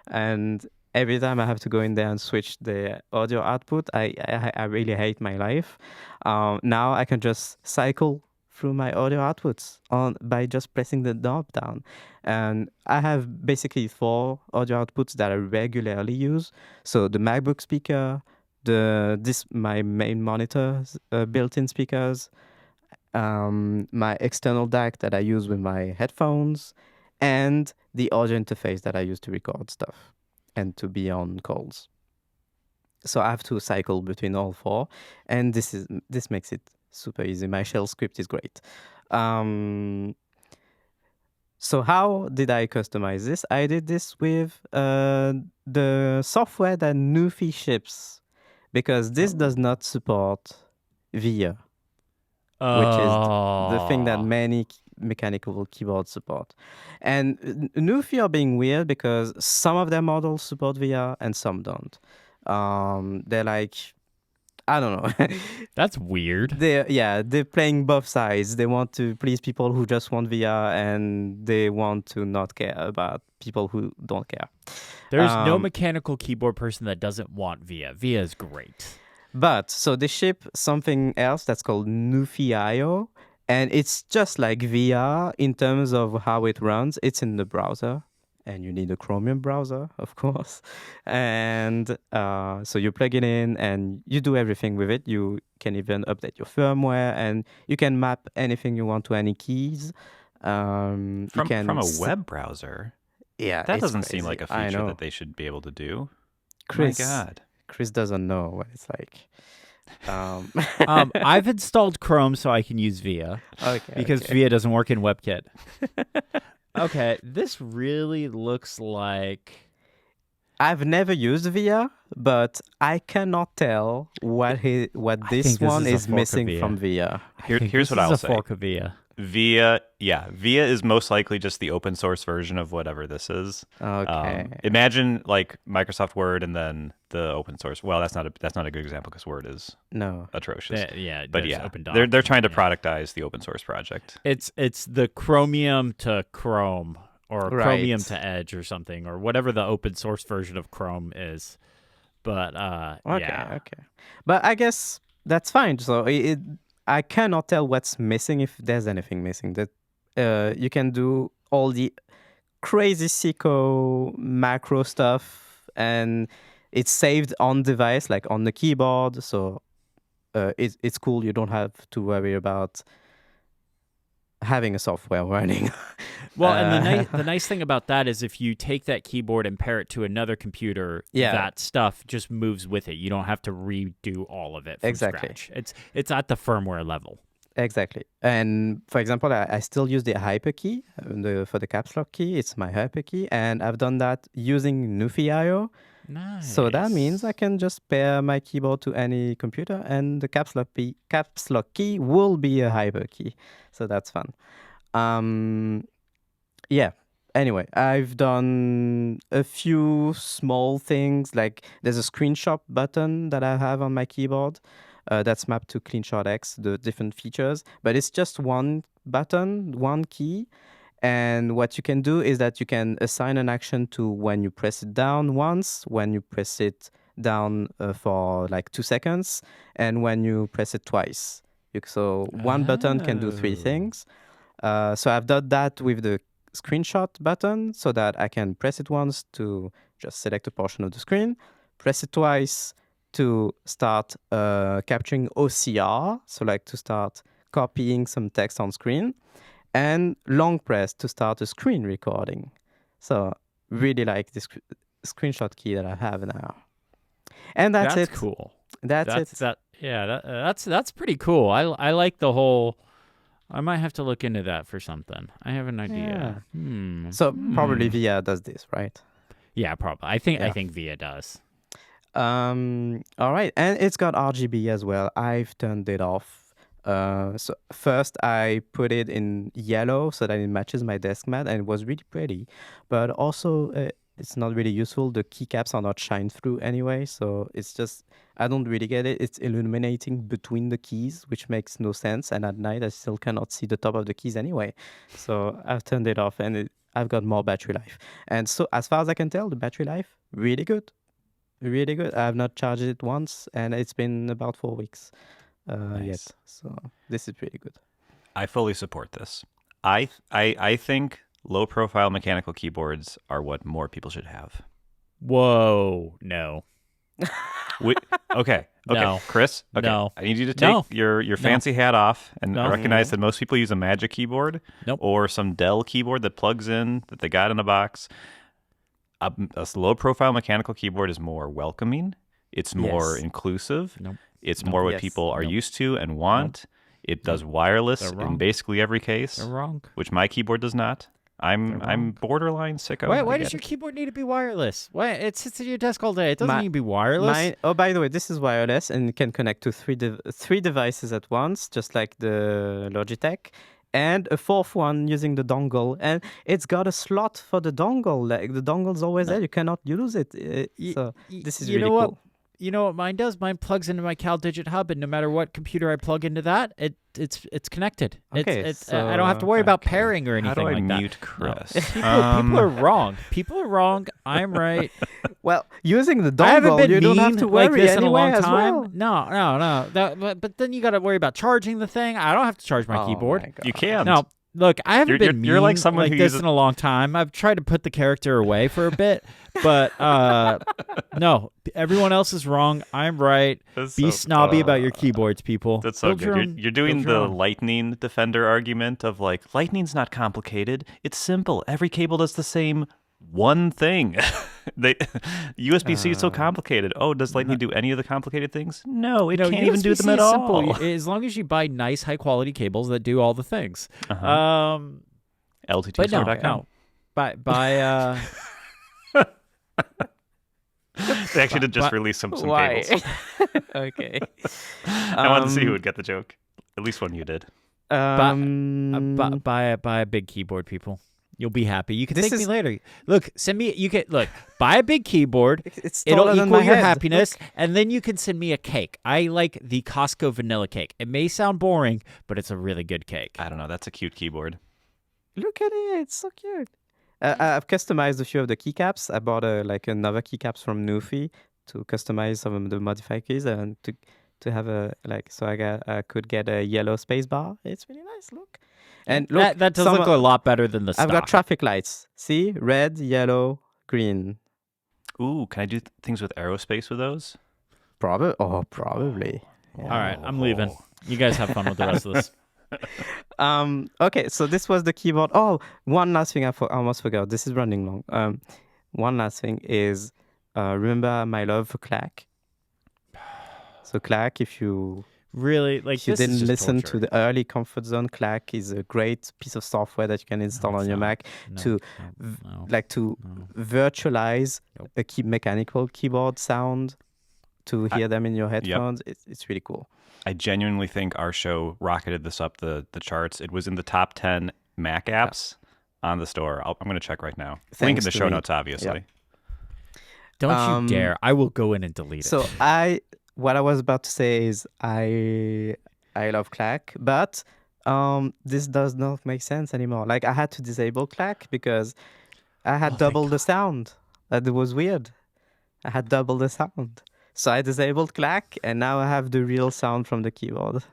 C: And every time I have to go in there and switch the audio output, I really hate my life. Now I can just cycle through my audio outputs by just pressing the knob down. And I have basically 4 audio outputs that I regularly use. So the MacBook speaker, my main monitors, built-in speakers, my external DAC that I use with my headphones, and the audio interface that I use to record stuff and to be on calls. So I have to cycle between all 4, and this makes it super easy. My shell script is great. So how did I customize this? I did this with the software that NuPhy ships, because this does not support VIA, which is the thing that many mechanical keyboards support. And NuPhy are being weird because some of their models support VIA and some don't. They're like, I don't know.
A: That's weird.
C: They're playing both sides. They want to please people who just want VIA, and they want to not care about people who don't care.
A: There's no mechanical keyboard person that doesn't want VIA. VIA is great.
C: But so they ship something else that's called NuPhy IO, and it's just like VIA in terms of how it runs. It's in the browser, and you need a Chromium browser, of course. And so you plug it in and you do everything with it. You can even update your firmware, and you can map anything you want to any keys.
B: From a web browser?
C: Yeah.
B: That doesn't seem
C: crazy.
B: like a feature that they should be able to do.
C: Chris,
B: my God.
C: Chris doesn't know what it's like.
A: I've installed Chrome so I can use VIA. Because VIA doesn't work in WebKit. Okay, this really looks like...
C: I've never used VIA, but I cannot tell what this one is missing from VIA.
B: Here's what I'll say.
A: Fork of VIA.
B: VIA is most likely just the open source version of whatever this is.
C: Okay.
B: Imagine like Microsoft Word and then the open source. Well, that's not a good example because Word is atrocious. But yeah, they're trying to productize the open source project.
A: It's the Chromium to Chrome or Chromium to Edge or something, or whatever the open source version of Chrome is. But
C: okay. But I guess that's fine. So I cannot tell what's missing, if there's anything missing. That you can do all the crazy Sickos macro stuff, and it's saved on device, like on the keyboard. So it's cool. You don't have to worry about having a software running.
A: Well, and the nice thing about that is if you take that keyboard and pair it to another computer, that stuff just moves with it. You don't have to redo all of it from scratch. It's at the firmware level.
C: Exactly. And for example, I still use the hyper key for the caps lock key. It's my hyper key, and I've done that using NuPhy IO.
A: Nice.
C: So that means I can just pair my keyboard to any computer, and the caps lock key will be a hyper key. So that's fun. anyway, I've done a few small things. Like there's a screenshot button that I have on my keyboard that's mapped to CleanShot X, the different features. But it's just one button, one key. And what you can do is that you can assign an action to when you press it down once, when you press it down for like 2 seconds, and when you press it twice. So one button can do 3 things. So I've done that with the screenshot button so that I can press it once to just select a portion of the screen, press it twice to start capturing OCR, so like to start copying some text on screen, and long press to start a screen recording. So really like this screenshot key that I have now. And that's it.
A: Cool.
C: That's it.
A: That's pretty cool. I like the whole. I might have to look into that for something. I have an idea.
C: Yeah. So probably VIA does this, right?
A: Yeah, probably. I think VIA does.
C: All right, and it's got RGB as well. I've turned it off. So first I put it in yellow so that it matches my desk mat, and it was really pretty. But also it's not really useful. The keycaps are not shine through anyway, so it's just, I don't really get it. It's illuminating between the keys, which makes no sense. And at night, I still cannot see the top of the keys anyway. So I've turned it off, and I've got more battery life. And so as far as I can tell, the battery life, really good. Really good. I have not charged it once, and it's been about 4 weeks yet. So this is pretty good.
B: I fully support this. I think low-profile mechanical keyboards are what more people should have.
A: Whoa, no.
B: Okay,
A: No.
B: Chris. Okay,
A: No.
B: I need you to take your fancy hat off and recognize that most people use a Magic keyboard or some Dell keyboard that plugs in that they got in a box. A low-profile mechanical keyboard is more welcoming. It's more inclusive. It's more what people are used to and want. It does wireless in basically every case.
A: They're wrong.
B: Which my keyboard does not. I'm borderline sicko.
A: Why does your keyboard need to be wireless? Why it sits at your desk all day? It doesn't need to be wireless.
C: By the way, this is wireless and it can connect to three devices at once, just like the Logitech, and a fourth one using the dongle. And it's got a slot for the dongle. Like the dongle's always there. You cannot use it. So this is really cool.
A: You know what mine does? Mine plugs into my CalDigit hub, and no matter what computer I plug into that, it's connected.
C: Okay,
A: I don't have to worry about pairing or anything like that.
B: How do I mute Chris?
A: No. People are wrong. People are wrong. I'm right.
C: Well, using the
A: I haven't
C: dongle,
A: been
C: you don't
A: mean
C: have to
A: like
C: worry
A: this in a
C: anyway
A: long
C: as
A: time.
C: well.
A: No. But then you got to worry about charging the thing. I don't have to charge my keyboard.
C: My
B: You can't.
A: No. Look, I haven't been mean
B: you're like someone who
A: this
B: uses...
A: in a long time. I've tried to put the character away for a bit, but no, everyone else is wrong. I'm right. Be snobby about your keyboards, people.
B: That's so good. You're doing the Lightning defender argument of like, Lightning's not complicated. It's simple. Every cable does the same one thing. USB-C is so complicated. Oh, does Lightning do any of the complicated things? No, it can't even do them at all.
A: Simple. As long as you buy nice, high-quality cables that do all the things.
B: LTTstore.com.
A: Buy
B: They actually did just release some cables.
C: Okay.
B: I wanted to see who would get the joke. At least one you did.
A: Buy a big keyboard, people. You'll be happy. You can thank me later. Look, send me. Buy a big keyboard. It'll equal your happiness, and then you can send me a cake. I like the Costco vanilla cake. It may sound boring, but it's a really good cake.
B: I don't know. That's a cute keyboard.
C: Look at it. It's so cute. I've customized a few of the keycaps. I bought another keycaps from NuPhy to customize some of the modified keys and to have I could get a yellow space bar. It's really nice. Look. And look,
A: that does look a lot better than the stock.
C: I've got traffic lights. See? Red, yellow, green.
B: Ooh, can I do things with aerospace with those?
C: Probably.
A: Yeah. All right, I'm leaving. You guys have fun with the rest of this.
C: Okay, so this was the keyboard. Oh, one last thing I almost forgot. This is running long. One last thing is, remember my love for Clack? So Clack, if you...
A: Really, like
C: if you didn't listen to the early Comfort Zone, Clack is a great piece of software that you can install on your Mac to virtualize a mechanical keyboard sound to hear them in your headphones. Yep. It's really cool.
B: I genuinely think our show rocketed this up the charts. It was in the top 10 Mac apps on the store. I'm going to check right now. Link in
C: Thanks
B: the
C: to
B: show
C: me.
B: notes, obviously.
C: Yeah.
A: Don't you dare. I will go in and delete
C: So
A: it.
C: what I was about to say is I love Clack, but this does not make sense anymore. Like I had to disable Clack because I had double the sound. It was weird. I had double the sound. So I disabled Clack, and now I have the real sound from the keyboard.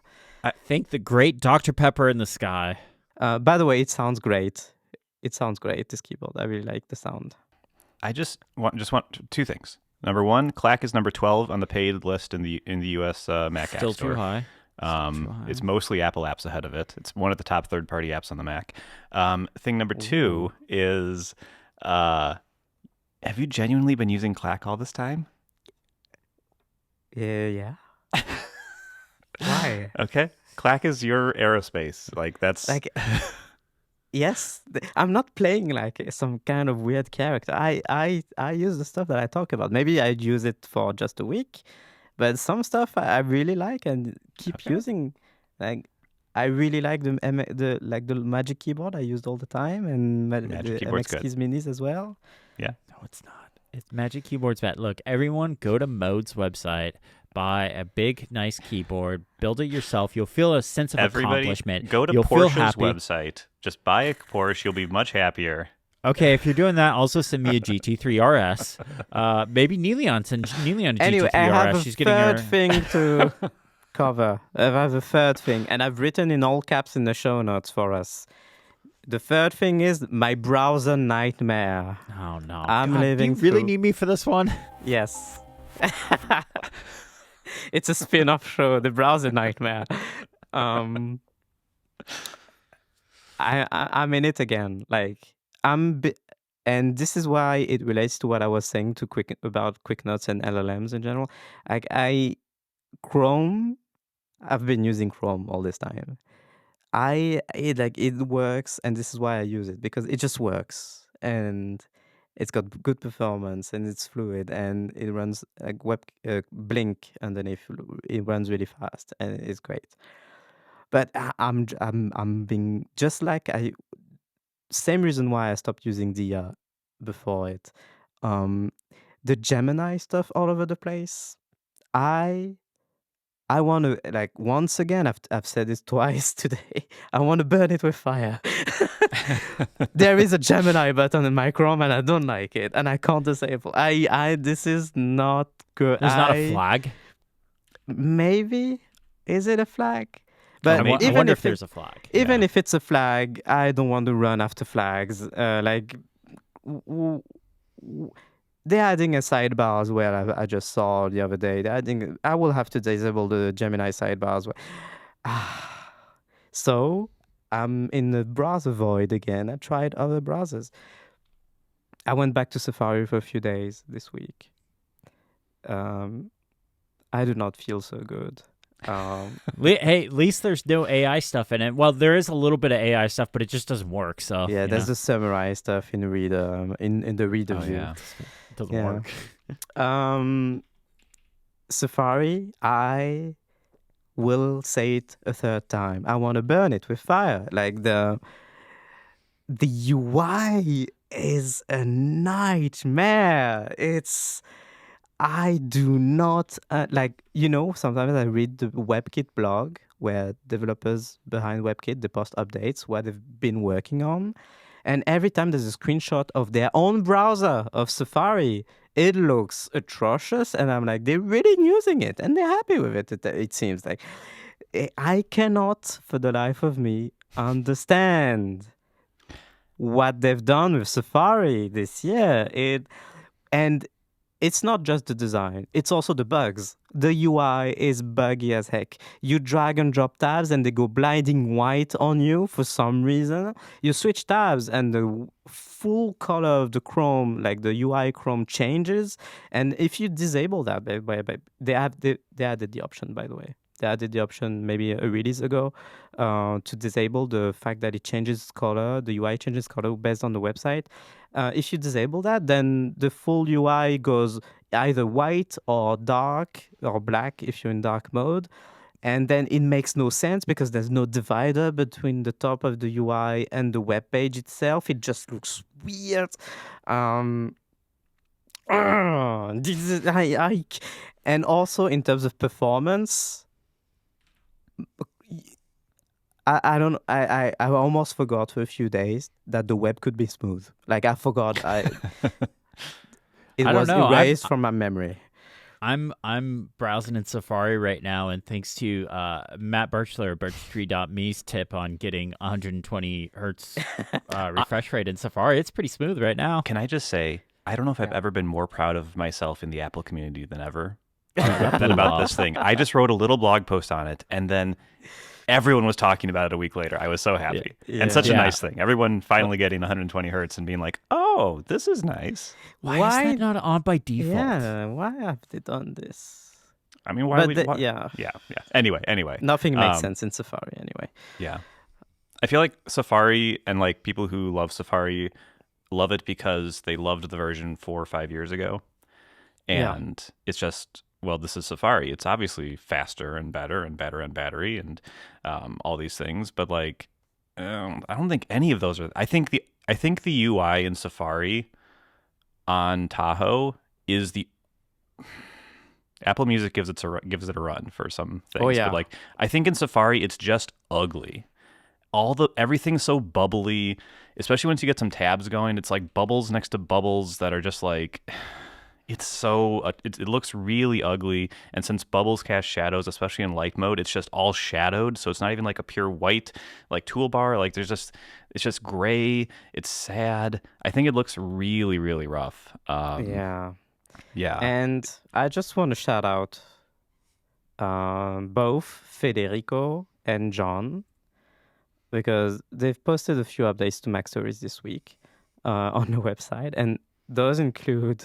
A: I thank the great Dr. Pepper in the sky.
C: By the way, it sounds great. It sounds great, this keyboard. I really like the sound.
B: I just want two things. Number one, Clack is number 12 on the paid list in the US Mac App Store.
A: Still too high.
B: It's mostly Apple apps ahead of it. It's one of the top third-party apps on the Mac. Thing number two is, have you genuinely been using Clack all this time?
C: Yeah. Why?
B: Okay. Clack is your aerospace. Like that's
C: Like, yes, I'm not playing like some kind of weird character. I use the stuff that I talk about. Maybe I'd use it for just a week, but some stuff I really like and keep using. Like I really like the Magic Keyboard I used all the time, and
B: Magic
C: the
B: Keyboard's
C: MX
B: good.
C: Keys Minis as well.
B: Yeah.
A: No, it's not. It's Magic Keyboard's bad. Look, everyone go to Mode's website, buy a big, nice keyboard, build it yourself. You'll feel a sense of accomplishment.
B: Go to
A: You'll feel
B: Porsche's
A: happy.
B: website. Just buy a Porsche. You'll be much happier.
A: Okay, if you're doing that, also send me a GT3 RS. Maybe Niléane send Niléane a
C: Anyway,
A: GT3
C: I have
A: RS.
C: a
A: She's getting
C: third
A: her.
C: thing to cover. I have a third thing, and I've written in all caps in the show notes for us. The third thing is my browser nightmare.
A: Oh no!
C: I'm
A: God,
C: living
A: do you really
C: through-
A: need me for this one?
C: Yes. It's a spin-off show, The Browser Nightmare. I'm in it again. Like and this is why it relates to what I was saying about quick notes and LLMs in general. Like Chrome, I've been using Chrome all this time. It works, and this is why I use it, because it just works, and it's got good performance, and it's fluid, and it runs like Blink underneath. It runs really fast, and it's great. But I'm being just like same reason why I stopped using the before it. The Gemini stuff all over the place. I want to, like, once again, I've said this twice today. I want to burn it with fire. There is a Gemini button in my Chrome, and I don't like it, and I can't disable. This is not good.
A: There's not a flag.
C: Maybe is it a flag? But
A: I
C: even
A: wonder
C: if
A: if there's a flag.
C: even if it's a flag, I don't want to run after flags. They're adding a sidebar as well. I just saw the other day. I will have to disable the Gemini sidebar as well. So I'm in the browser void again. I tried other browsers. I went back to Safari for a few days this week. I do not feel so good.
A: Hey, at least there's no AI stuff in it. Well, there is a little bit of AI stuff, but it just doesn't work. So
C: Yeah, there's the summary stuff in Reader, in the Reader view.
B: Yeah.
A: it doesn't work.
C: Safari, I will say it a third time. I want to burn it with fire. Like the UI is a nightmare. I do not sometimes I read the WebKit blog where developers behind WebKit, they post updates, what they've been working on. And every time there's a screenshot of their own browser, of Safari, it looks atrocious. And I'm like, they're really using it and they're happy with it, it seems like. I cannot, for the life of me, understand what they've done with Safari this year. And it's not just the design, it's also the bugs. The UI is buggy as heck. You drag and drop tabs and they go blinding white on you for some reason. You switch tabs and the full color of the Chrome, like the UI Chrome, changes. And if you disable that, they added the option, by the way. They added the option maybe a release ago to disable the fact that it changes color, the UI changes color based on the website. If you disable that, then the full UI goes either white or dark or black if you're in dark mode. And then it makes no sense because there's no divider between the top of the UI and the web page itself. It just looks weird. And also in terms of performance, I don't I almost forgot for a few days that the web could be smooth. Like I forgot it
A: I don't
C: was
A: know.
C: erased from my memory.
A: I'm browsing in Safari right now, and thanks to Matt Birchler, birchtree.me's tip on getting 120 hertz refresh rate in Safari, it's pretty smooth right now.
B: Can I just say, I don't know if I've ever been more proud of myself in the Apple community than ever than about this thing. I just wrote a little blog post on it, and then everyone was talking about it a week later. I was so happy. And such a nice thing. Everyone finally getting 120 hertz and being like, oh, this is nice.
A: Why is that not on by default?
C: Yeah, why have they done this?
B: I mean, why?
C: Yeah.
B: Anyway.
C: Nothing makes sense in Safari anyway.
B: Yeah. I feel like Safari and like people who love Safari love it because they loved the version 4 or 5 years ago. And it's just, well, this is Safari. It's obviously faster and better and better on battery and all these things. But like, I don't think any of those are. I think the UI in Safari on Tahoe is the Apple Music gives it a run for some things.
C: Oh, yeah.
B: But like, I think in Safari it's just ugly. Everything's so bubbly, especially once you get some tabs going. It's like bubbles next to bubbles that are just like. It's so it looks really ugly, and since bubbles cast shadows, especially in light mode, it's just all shadowed, so it's not even like a pure white like toolbar. Like it's just gray. It's sad. I think it looks really, really rough.
C: Yeah.
B: Yeah.
C: And I just want to shout out both Federico and John because they've posted a few updates to Mac Stories this week on the website, and those include.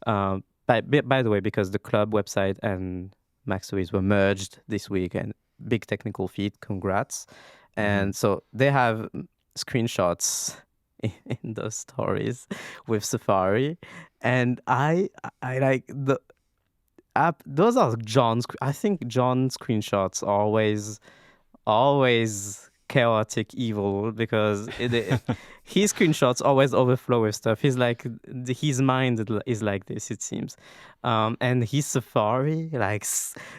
C: By the way, because the club website and Mac Stories were merged this week, and big technical feat, congrats. And so they have screenshots in those stories with Safari, and I like the app. Those are John's. I think John's screenshots are always chaotic evil because his screenshots always overflow with stuff. He's like his mind is like this, it seems, and his Safari, like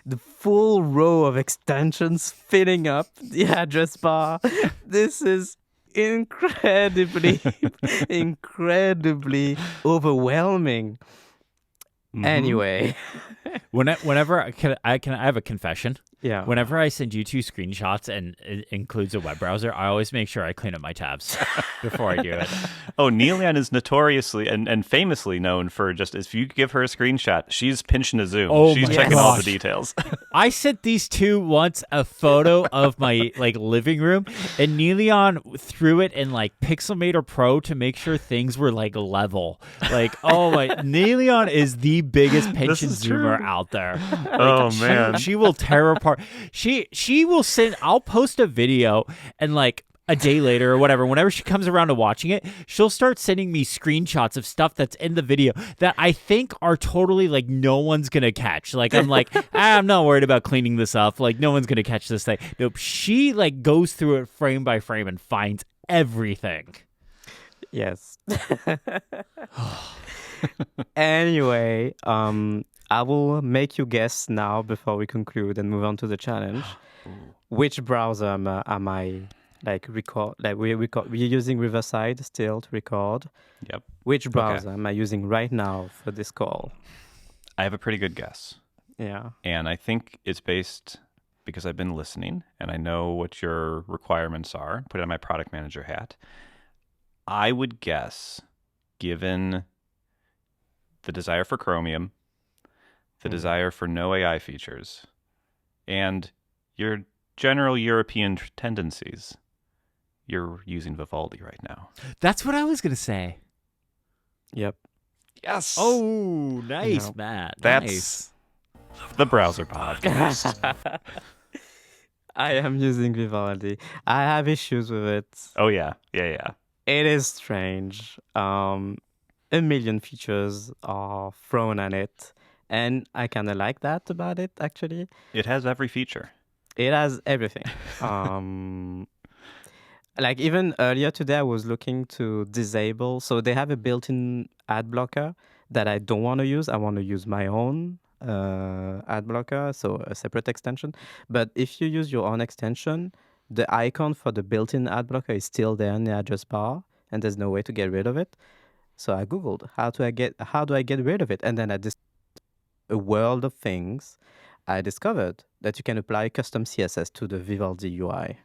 C: the full row of extensions filling up the address bar. This is incredibly overwhelming. Anyway,
A: whenever I have a confession.
C: Yeah.
A: Whenever I send you 2 screenshots and it includes a web browser, I always make sure I clean up my tabs before I do it.
B: Oh, Niléane is notoriously and famously known for just if you give her a screenshot, she's pinching a zoom.
A: Oh,
B: she's
A: my
B: checking all the
A: gosh.
B: details.
A: I sent these 2 once a photo of my like living room, and Niléane threw it in like Pixelmator Pro to make sure things were like level. Like, oh my, Niléane is the biggest pinch and zoomer out there. Like,
B: Oh man.
A: she will tear apart. She will send. I'll post a video and like a day later or whatever, whenever she comes around to watching it, she'll start sending me screenshots of stuff that's in the video that I think are totally like no one's gonna catch. Like I'm like, I'm not worried about cleaning this up. Like no one's gonna catch this thing. Nope. She like goes through it frame by frame and finds everything.
C: Yes. Anyway, I will make you guess now before we conclude and move on to the challenge. Which browser am I like record? Like we're using Riverside still to record.
B: Yep.
C: Which browser am I using right now for this call?
B: I have a pretty good guess.
C: Yeah.
B: And I think it's based because I've been listening and I know what your requirements are. Put it on my product manager hat. I would guess, given the desire for Chromium, the desire for no AI features, and your general European tendencies, you're using Vivaldi right now.
A: That's what I was gonna say.
C: Yep.
B: Yes.
A: Oh, nice,
C: Yeah.
A: Matt.
B: That's
A: Nice.
B: the browser podcast.
C: I am using Vivaldi. I have issues with it.
B: Oh, yeah.
C: It is strange. A million features are thrown at it, and I kind of like that about it, actually.
B: It has every feature.
C: It has everything. Like even earlier today, I was looking to disable. So they have a built-in ad blocker that I don't want to use. I want to use my own ad blocker, so a separate extension. But if you use your own extension, the icon for the built-in ad blocker is still there in the address bar, and there's no way to get rid of it. So I googled how do I get rid of it, and then a world of things. I discovered that you can apply custom CSS to the Vivaldi UI.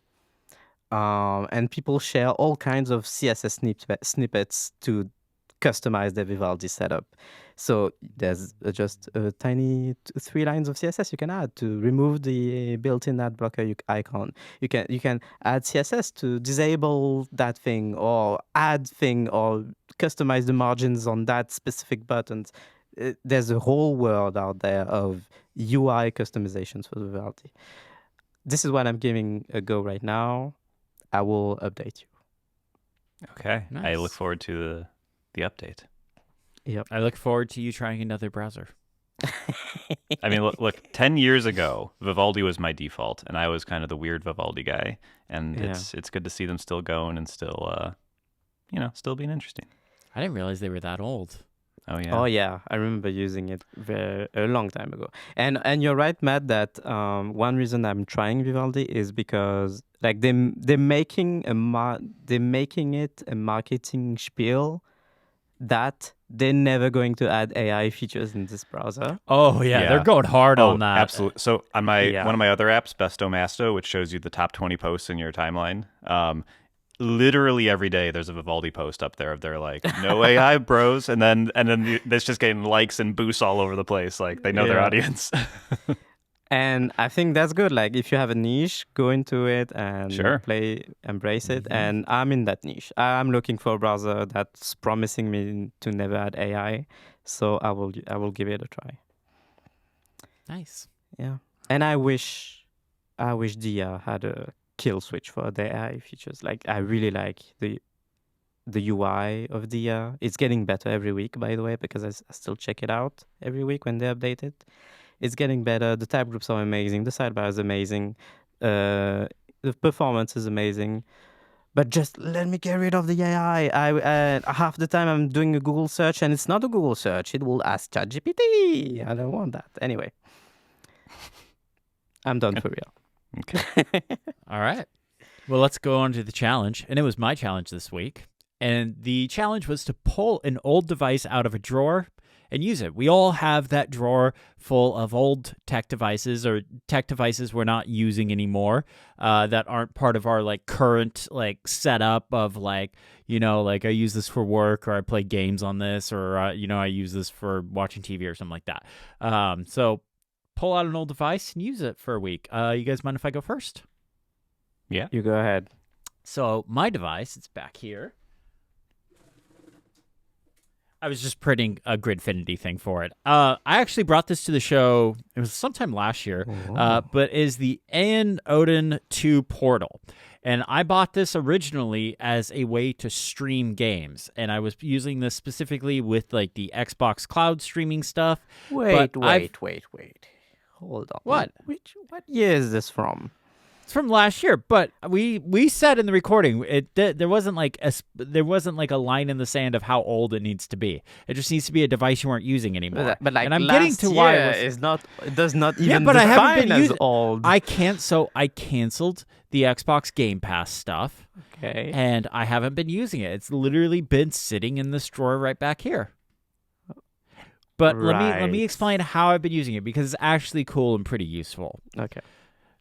C: And people share all kinds of CSS snippets to customize their Vivaldi setup. So there's just a tiny 3 lines of CSS you can add to remove the built-in ad blocker icon. You can add CSS to disable that thing, or add thing, or customize the margins on that specific buttons. There's a whole world out there of UI customizations for Vivaldi. This is what I'm giving a go right now. I will update you.
B: Okay.
A: Nice.
B: I look forward to the update.
C: Yep.
A: I look forward to you trying another browser.
B: I mean, look, 10 years ago, Vivaldi was my default, and I was kind of the weird Vivaldi guy. And it's good to see them still going and still, still being interesting.
A: I didn't realize they were that old.
B: Oh, yeah.
C: Oh, yeah. I remember using it a long time ago. And you're right, Matt, that one reason I'm trying Vivaldi is because like they're making it a marketing spiel that they're never going to add AI features in this browser.
A: Oh, yeah. They're going hard on that.
B: Absolutely. So on one of my other apps, Besto Masto, which shows you the top 20 posts in your timeline, literally every day there's a Vivaldi post up there of they're like, no AI bros, and then it's just getting likes and boosts all over the place. Like they know their audience.
C: And I think that's good. Like if you have a niche, go into it and embrace it.
A: Mm-hmm.
C: And I'm in that niche. I'm looking for a browser that's promising me to never add AI. So I will give it a try.
A: Nice.
C: Yeah. And I wish Dia had a kill switch for the AI features. Like I really like the UI of Dia. It's getting better every week, by the way, because I still check it out every week when they update it. It's getting better. The tab groups are amazing. The sidebar is amazing. The performance is amazing. But just let me get rid of the AI. Half the time I'm doing a Google search and it's not a Google search. It will ask ChatGPT. I don't want that. Anyway, I'm done for real.
B: Okay.
A: All right. Well, let's go on to the challenge. And it was my challenge this week. And the challenge was to pull an old device out of a drawer and use it. We all have that drawer full of old tech devices or tech devices we're not using anymore that aren't part of our like current like setup of like, like I use this for work or I play games on this or, I use this for watching TV or something like that. So pull out an old device and use it for a week. You guys mind if I go first?
B: Yeah.
C: You go ahead.
A: So my device, it's back here. I was just printing a Gridfinity thing for it. I actually brought this to the show. It was sometime last year, but is the Aeon Odin 2 Portal. And I bought this originally as a way to stream games. And I was using this specifically with like the Xbox cloud streaming stuff.
C: Wait. Hold on.
A: What?
C: What year is this from?
A: It's from last year, but we said in the recording there wasn't like a line in the sand of how old it needs to be. It just needs to be a device you weren't using anymore.
C: But like
A: and I'm
C: last
A: getting to
C: year
A: why
C: it does not even
A: yeah, but I haven't been
C: as old.
A: I canceled the Xbox Game Pass stuff.
C: Okay.
A: And I haven't been using it. It's literally been sitting in this drawer right back here. But let me explain how I've been using it because it's actually cool and pretty useful.
C: Okay.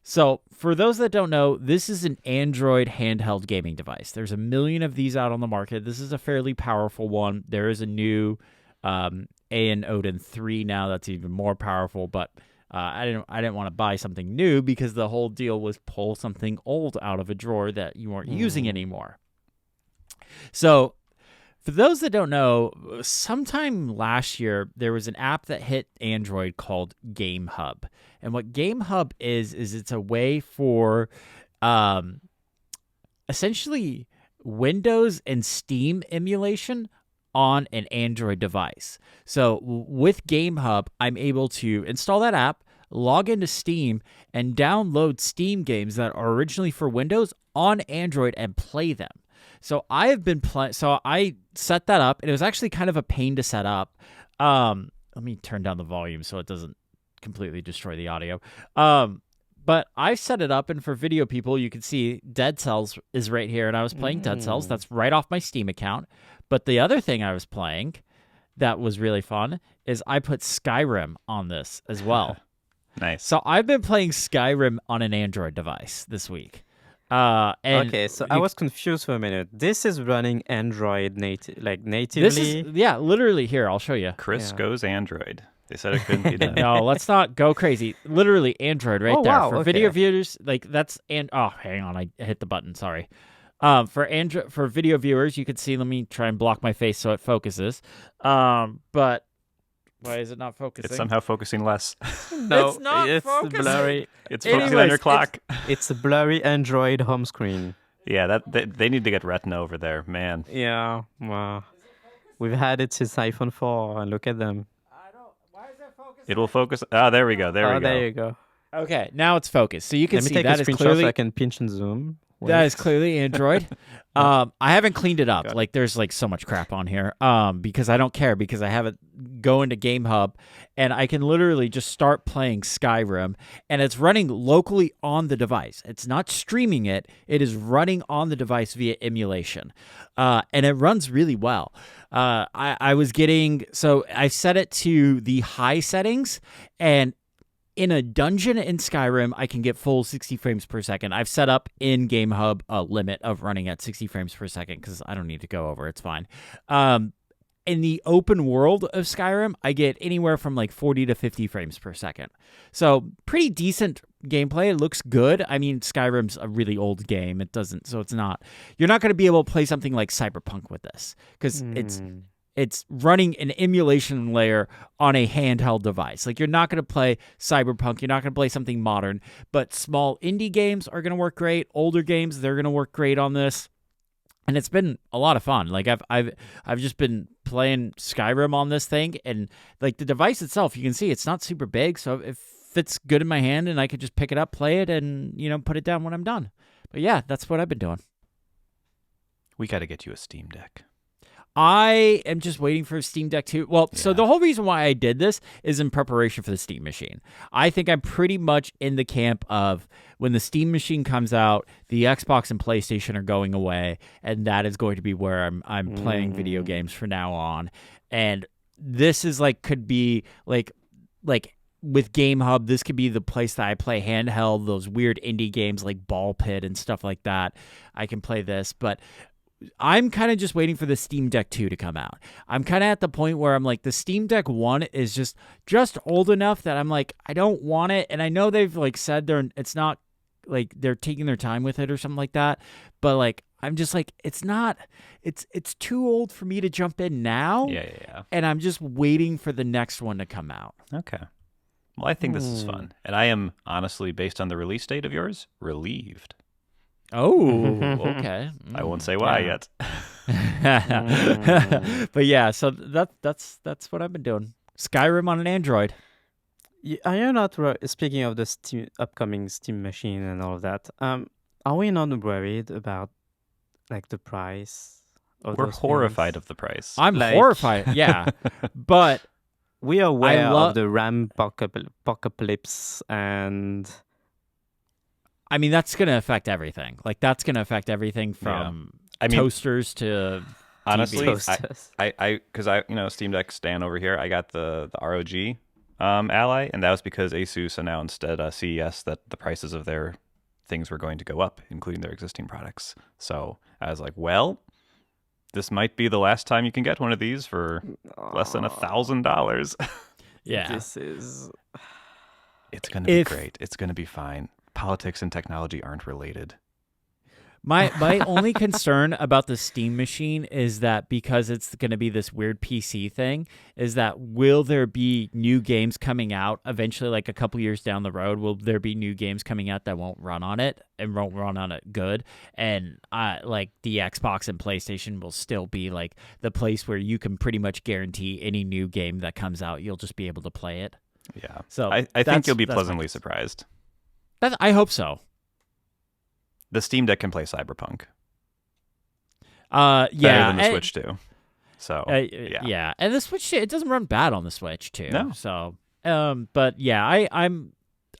A: So, for those that don't know, this is an Android handheld gaming device. There's a million of these out on the market. This is a fairly powerful one. There is a new Aeon Odin 3 now that's even more powerful, but I didn't want to buy something new because the whole deal was pull something old out of a drawer that you weren't using anymore. So, for those that don't know, sometime last year, there was an app that hit Android called Game Hub. And what Game Hub is it's a way for essentially Windows and Steam emulation on an Android device. So with Game Hub, I'm able to install that app. log into Steam, and download Steam games that are originally for Windows on Android and play them. So I have been playing. So I set that up, and it was actually kind of a pain to set up. Let me turn down the volume so it doesn't completely destroy the audio. But I set it up, and for video people, you can see Dead Cells is right here, and I was playing Dead Cells. That's right off my Steam account. But the other thing I was playing that was really fun is I put Skyrim on this as well.
B: Nice.
A: So I've been playing Skyrim on an Android device this week.
C: Okay, so I was confused for a minute. This is running Android natively.
A: This is literally here. I'll show you.
B: Chris goes Android. They said it couldn't be done.
A: No, let's not go crazy. Literally Android right there.
C: Wow,
A: For video viewers, that's hang on, I hit the button, sorry. For video viewers, you can see, let me try and block my face so it focuses. But why is it not focusing?
B: It's somehow focusing less.
C: No,
A: it's not focusing.
C: Blurry.
B: It's focusing on your clock.
C: It's a blurry Android home screen.
B: Yeah, they need to get Retina over there, man.
C: Yeah, wow. We've had it since iPhone 4, and look at them.
A: Why is that focusing?
B: It will focus. Oh, there we go. There we go.
C: There you go.
A: Okay, now it's focused. So you can
C: Let me
A: see
C: take
A: that
C: a
A: is
C: screenshot
A: clearly
C: so I can pinch and zoom.
A: that is clearly Android. I haven't cleaned it up. Like there's like so much crap on here. Because I don't care, because I have it go into Game Hub and I can literally just start playing Skyrim, and it's running locally on the device. It's not streaming it. It is running on the device via emulation. And it runs really well. I was getting, so I set it to the high settings, and in a dungeon in Skyrim, I can get full 60 frames per second. I've set up in Game Hub a limit of running at 60 frames per second because I don't need to go over. It's fine. In the open world of Skyrim, I get anywhere from like 40 to 50 frames per second. So pretty decent gameplay. It looks good. I mean, Skyrim's a really old game. It doesn't, so it's not, you're not going to be able to play something like Cyberpunk with this because it's running an emulation layer on a handheld device. Like, you're not going to play Cyberpunk. You're not going to play something modern, but small indie games are going to work great. Older games, they're going to work great on this. And it's been a lot of fun. Like, I've just been playing Skyrim on this thing, and like the device itself, you can see it's not super big, so it fits good in my hand, and I could just pick it up, play it, and put it down when I'm done. But yeah, that's what I've been doing.
B: We got to get you a Steam Deck.
A: I am just waiting for Steam Deck 2. Well, so the whole reason why I did this is in preparation for the Steam Machine. I think I'm pretty much in the camp of when the Steam Machine comes out, the Xbox and PlayStation are going away, and that is going to be where I'm playing video games from now on. And this is could be like with Game Hub, this could be the place that I play handheld, those weird indie games like Ball Pit and stuff like that. I can play this, but I'm kind of just waiting for the Steam Deck 2 to come out. I'm kind of at the point where I'm like, the Steam Deck 1 is just old enough that I'm like, I don't want it. And I know they've said it's not like they're taking their time with it or something like that. But I'm just like, it's too old for me to jump in now.
B: Yeah.
A: And I'm just waiting for the next one to come out.
B: Okay. Well, I think this is fun. And I am honestly, based on the release date of yours, relieved.
A: Oh, okay.
B: I won't say why yet.
A: But yeah, so that's what I've been doing. Skyrim on an Android.
C: Are you not speaking of the upcoming Steam Machine and all of that? Are we not worried about the price?
B: We're horrified of the price.
A: I'm horrified. Yeah, but
C: we are aware of the RAM apocalypse and.
B: I
A: mean, that's going to affect everything. That's going to affect everything from toasters to
B: honestly,
C: toasters.
B: because Steam Deck stand over here. I got the ROG Ally, and that was because Asus announced at CES that the prices of their things were going to go up, including their existing products. So I was like, well, this might be the last time you can get one of these for less than $1,000.
A: Yeah,
C: this is.
B: It's going to be great. It's going to be fine. Politics and technology aren't related.
A: My only concern about the Steam Machine is that because it's going to be this weird PC thing, is that will there be new games coming out eventually, a couple years down the road? Will there be new games coming out that won't run on it and won't run on it good? And the Xbox and PlayStation will still be the place where you can pretty much guarantee any new game that comes out, you'll just be able to play it.
B: Yeah.
A: So
B: I think you'll be pleasantly surprised.
A: I hope so.
B: The Steam Deck can play Cyberpunk.
A: Yeah.
B: Better than the Switch too. So
A: yeah, and the Switch it doesn't run bad on the Switch too.
B: No.
A: So but yeah,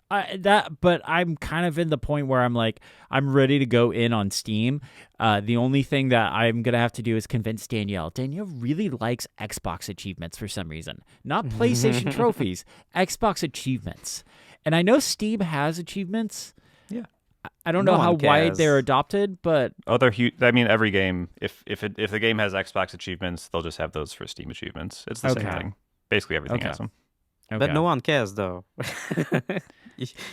A: but I'm kind of in the point where I'm like I'm ready to go in on Steam. The only thing that I'm gonna have to do is convince Danielle. Danielle really likes Xbox achievements for some reason, not PlayStation trophies, Xbox achievements. And I know Steam has achievements.
B: Yeah.
A: I don't know how wide they're adopted, but
B: they're huge. I mean, every game, if the game has Xbox achievements, they'll just have those for Steam achievements. It's the same thing. Basically, everything has them.
A: Okay.
C: But no one cares, though.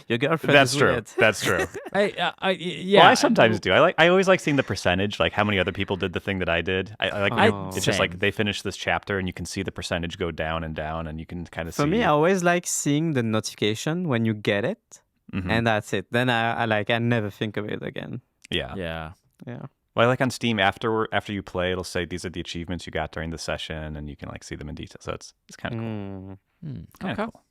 C: Your girlfriend.
B: That's
C: is
B: true.
C: weird.
B: That's true.
A: yeah.
B: Well, I sometimes do. I always like seeing the percentage, like how many other people did the thing that I did. I like it's just like they finished this chapter, and you can see the percentage go down, and you can kind of see.
C: For me, I always like seeing the notification when you get it. And that's it. Then I never think of it again.
B: Yeah.
A: Yeah.
C: Yeah.
B: Well, I like on Steam after you play, it'll say these are the achievements you got during the session, and you can like see them in detail. So it's kind of cool.
A: Okay.
B: Cool.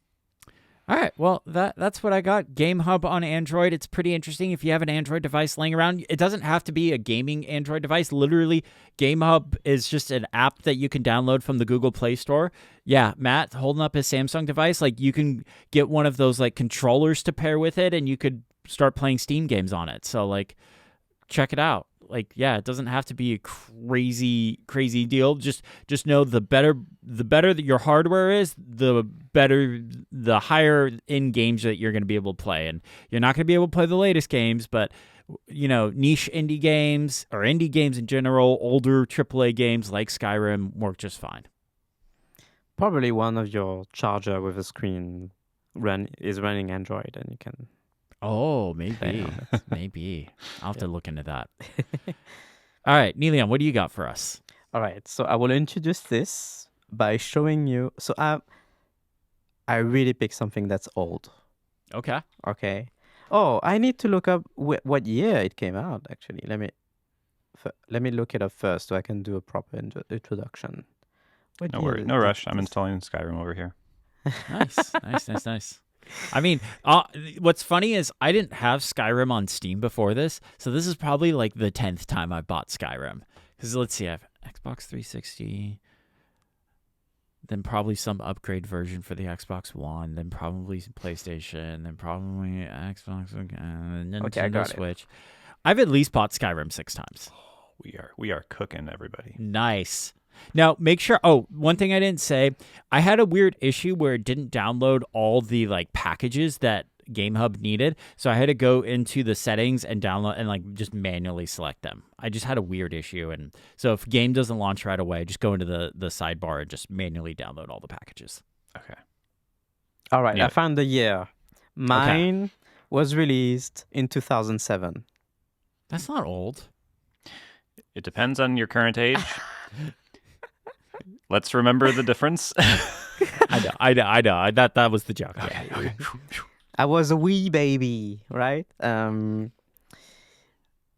A: All right. Well, that's what I got. Game Hub on Android. It's pretty interesting. If you have an Android device laying around, it doesn't have to be a gaming Android device. Literally, Game Hub is just an app that you can download from the Google Play Store. Yeah, Matt holding up his Samsung device, like you can get one of those like controllers to pair with it, and you could start playing Steam games on it. So like, check it out. Like, yeah, it doesn't have to be a crazy deal. Just know the better that your hardware is, the higher end games that you're going to be able to play. And you're not going to be able to play the latest games, but niche indie games or indie games in general, older AAA games like Skyrim work just fine.
C: Probably one of your charger with a screen is running Android, and you can.
A: Oh, maybe. Maybe. I'll have to look into that. All right, Niléane, what do you got for us?
C: All right, so I will introduce this by showing you. So I really picked something that's old.
A: Okay.
C: Oh, I need to look up what year it came out, actually. Let me look it up first so I can do a proper introduction.
B: No worries. No rush. I'm installing Skyrim over here.
A: Nice. I mean, what's funny is I didn't have Skyrim on Steam before this, so this is probably like the 10th time I bought Skyrim. Because let's see, I have Xbox 360, then probably some upgrade version for the Xbox One, then probably PlayStation, then probably Xbox again, and then Nintendo Switch. I've at least bought Skyrim 6 times.
B: We are cooking, everybody.
A: Nice. Now, make sure. Oh, one thing I didn't say. I had a weird issue where it didn't download all the like packages that GameHub needed, so I had to go into the settings and download and like just manually select them. I just had a weird issue, and so if game doesn't launch right away, just go into the sidebar and just manually download all the packages.
B: Okay.
C: All right. Yeah. I found the year. Mine was released in 2007.
A: That's not old.
B: It depends on your current age. Let's remember the difference.
A: I know. That was the joke.
B: Okay.
C: I was a wee baby, right?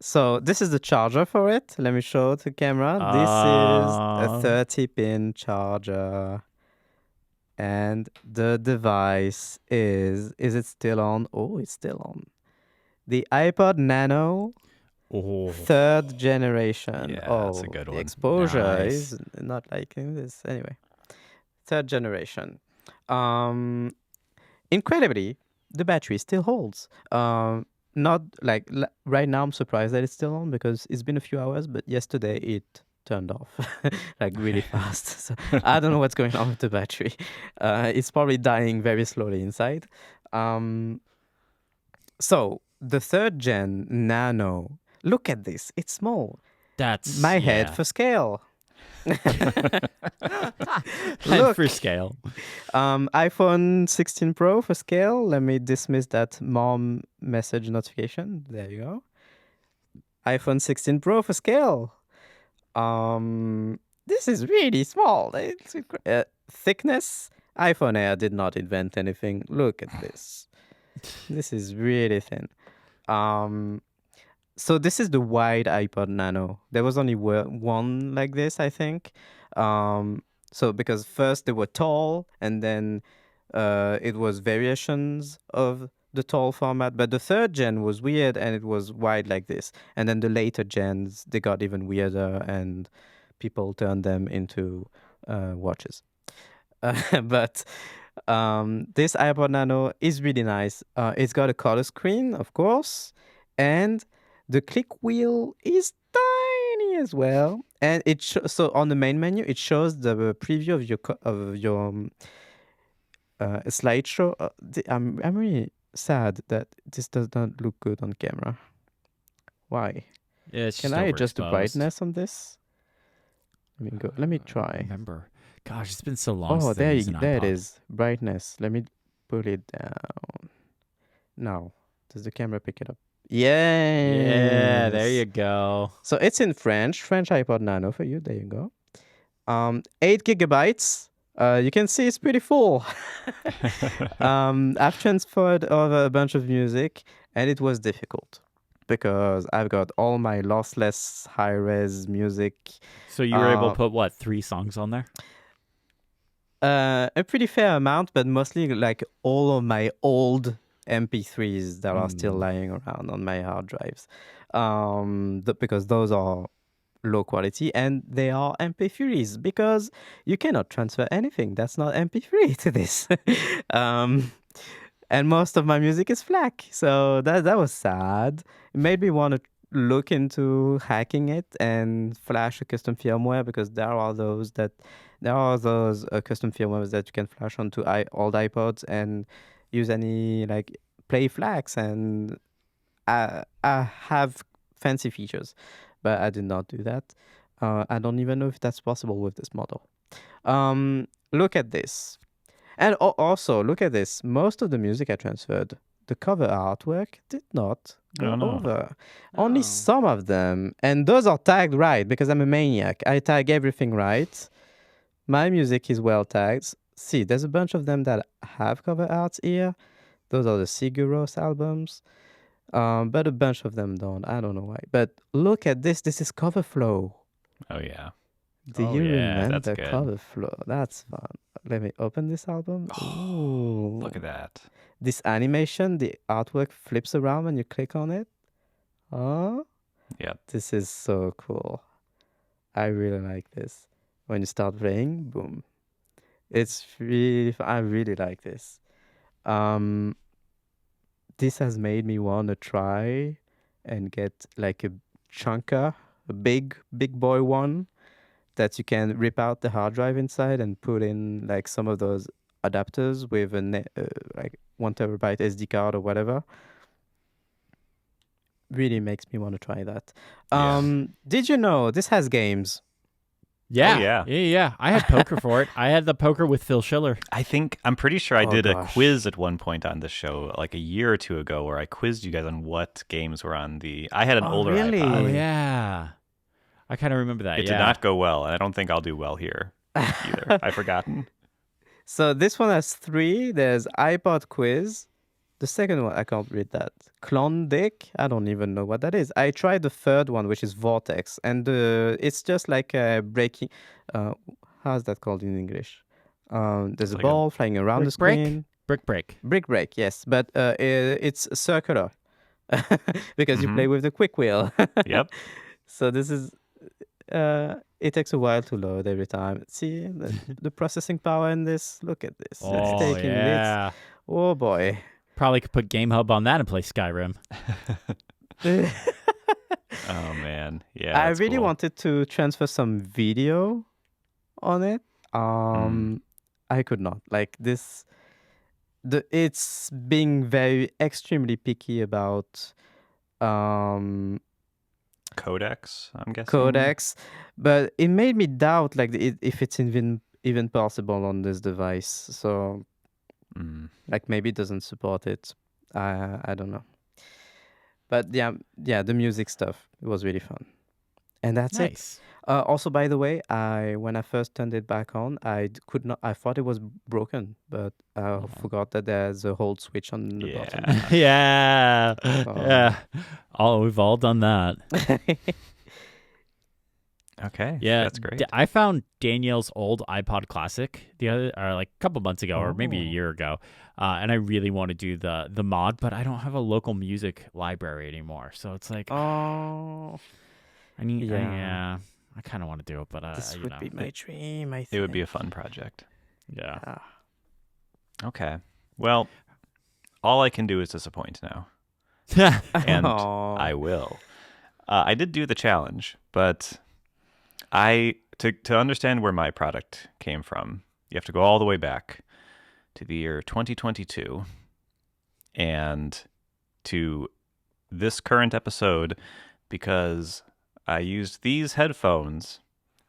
C: So this is the charger for it. Let me show the camera. This is a 30-pin charger. And the device is it still on? Oh, it's still on. The iPod Nano.
A: Oh.
C: 3rd generation.
B: Yeah, that's a good
C: the
B: one.
C: Exposure is not liking this. Anyway, 3rd generation. Incredibly, the battery still holds. Not like right now. I'm surprised that it's still on because it's been a few hours, but yesterday it turned off like really fast. So I don't know what's going on with the battery. It's probably dying very slowly inside. So the 3rd gen Nano. Look at this. It's small.
A: That's
C: my head for scale.
A: Head for scale.
C: iPhone 16 Pro for scale. Let me dismiss that mom message notification. There you go. iPhone 16 Pro for scale. This is really small. It's thickness. iPhone Air did not invent anything. Look at this. This is really thin. So this is the wide iPod Nano. There was only one like this, I think. So because first they were tall, and then It was variations of the tall format, but the third gen was weird and it was wide like this. And then the later gens, they got even weirder and people turned them into watches. But this iPod Nano is really nice. It's got a color screen, of course, and the click wheel is tiny as well. And so on the main menu, it shows the preview of your slideshow. I'm really sad that this does not look good on camera. Why?
A: Yeah, it's
C: Can
A: just
C: I adjust the
A: overexposed.
C: brightness on this? Let me go. Let me
A: I don't
C: try.
A: remember. Gosh, it's been so long
C: Oh,
A: since I've used an
C: there it
A: iPod.
C: is. Brightness. Let me put it down. Now, does the camera pick it up?
A: Yeah, there you
C: Yes.
A: go.
C: So it's in French iPod Nano for you. There you go. 8 gigabytes. You can see it's pretty full. I've transferred over a bunch of music, and it was difficult because I've got all my lossless high-res music.
A: So you were able to put, what, 3 songs on there?
C: A pretty fair amount, but mostly like all of my old MP3s that are still lying around on my hard drives, because those are low quality and they are MP3s because you cannot transfer anything that's not MP3 to this. And most of my music is FLAC, so that was sad. It made me want to look into hacking it and flash a custom firmware because there are those custom firmwares that you can flash onto old iPods and use any like play FLACs and have fancy features, but I did not do that. I don't even know if that's possible with this model. Look at this. And also, look at this. Most of the music I transferred, the cover artwork did not go over. Only some of them. And those are tagged right because I'm a maniac. I tag everything right. My music is well tagged. See, there's a bunch of them that have cover arts here. Those are the Sickos albums. But a bunch of them don't. I don't know why. But look at this. This is cover flow.
B: Oh, yeah.
C: Do you remember
B: that's good.
C: cover flow? That's fun. Let me open this album. Ooh.
B: Look at that.
C: This animation, the artwork flips around when you click on it. Oh,
B: Yep.
C: this is so cool. I really like this. When you start playing, boom. It's really, I really like this. This has made me want to try and get like a chunker, a big boy one that you can rip out the hard drive inside and put in like some of those adapters with a like 1 terabyte SD card or whatever. Really makes me want to try that. Did you know this has games?
A: Yeah.
B: Oh,
A: yeah. I had poker for it. I had the poker with Phil Schiller.
B: I'm pretty sure I did
C: gosh.
B: a quiz at one point on the show, like a year or two ago, where I quizzed you guys on what games were on I had an older
C: really?
B: iPod.
A: Oh, yeah. I kind of remember that.
B: It did not go well, and I don't think I'll do well here either. I've forgotten.
C: So this one has 3. There's iPod quiz. The second one, I can't read that. Klondike? I don't even know what that is. I tried the third one, which is Vortex. And it's just like a breaking... how's that called in English? There's a ball flying around the screen.
A: Brick break.
C: Brick break, yes. But it's circular. Because you play with the quick wheel.
B: Yep.
C: So this is... it takes a while to load every time. See the processing power in this? Look at this. It's taking
A: yeah.
C: Oh, boy.
A: Probably could put Game Hub on that and play Skyrim.
B: Oh, man. Yeah.
C: I really wanted to transfer some video on it. I could not. Like this, it's being very extremely picky about
B: codecs, I'm guessing.
C: codecs, but it made me doubt like if it's even possible on this device. So like maybe it doesn't support it. I don't know. But yeah, the music stuff, it was really fun. And that's
A: Nice.
C: it. Also, by the way, when I first turned it back on, I could not. I thought it was broken, but I forgot that there's a hold switch on the bottom.
A: Yeah.
C: Oh.
A: Yeah. We've all done that.
B: Okay.
A: Yeah,
B: That's great.
A: I found Danielle's old iPod Classic like a couple months ago, or maybe a year ago, and I really want to do the mod, but I don't have a local music library anymore. So it's like,
C: Oh,
A: I need,
C: yeah.
A: I kind of want to do it, but
C: This would be my dream, I think.
B: It would be a fun project.
A: Yeah.
B: Okay. Well, all I can do is disappoint now. And I will. I did do the challenge, but to understand where my product came from, you have to go all the way back to the year 2022 and to this current episode, because I used these headphones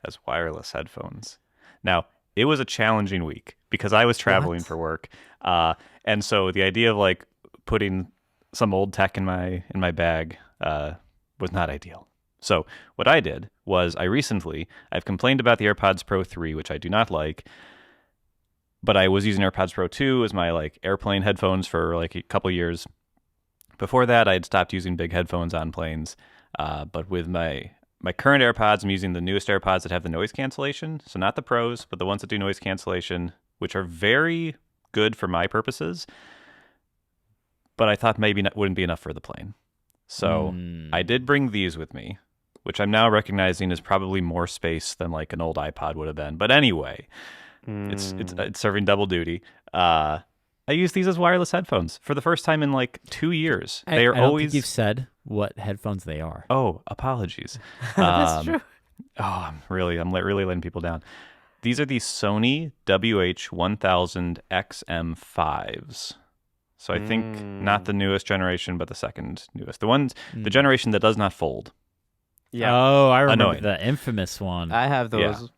B: as wireless headphones. Now, it was a challenging week because I was traveling for work. And so the idea of like putting some old tech in my bag was not ideal. So what I did was I've complained about the AirPods Pro 3, which I do not like, but I was using AirPods Pro 2 as my like airplane headphones for like a couple years. Before that, I had stopped using big headphones on planes. But with my current AirPods, I'm using the newest AirPods that have the noise cancellation. So not the Pros, but the ones that do noise cancellation, which are very good for my purposes. But I thought maybe wouldn't be enough for the plane. So I did bring these with me, which I'm now recognizing is probably more space than like an old iPod would have been. But anyway, it's serving double duty. I use these as wireless headphones for the first time in like 2 years.
A: I don't think you've said what headphones they are.
B: Oh, apologies.
C: That's true.
B: Oh, I'm really letting people down. These are the Sony WH-1000 XM5s. So I think not the newest generation, but the second newest. The generation that does not fold.
A: Yeah. Oh, I remember
B: Annoying.
A: The infamous one.
C: I have those.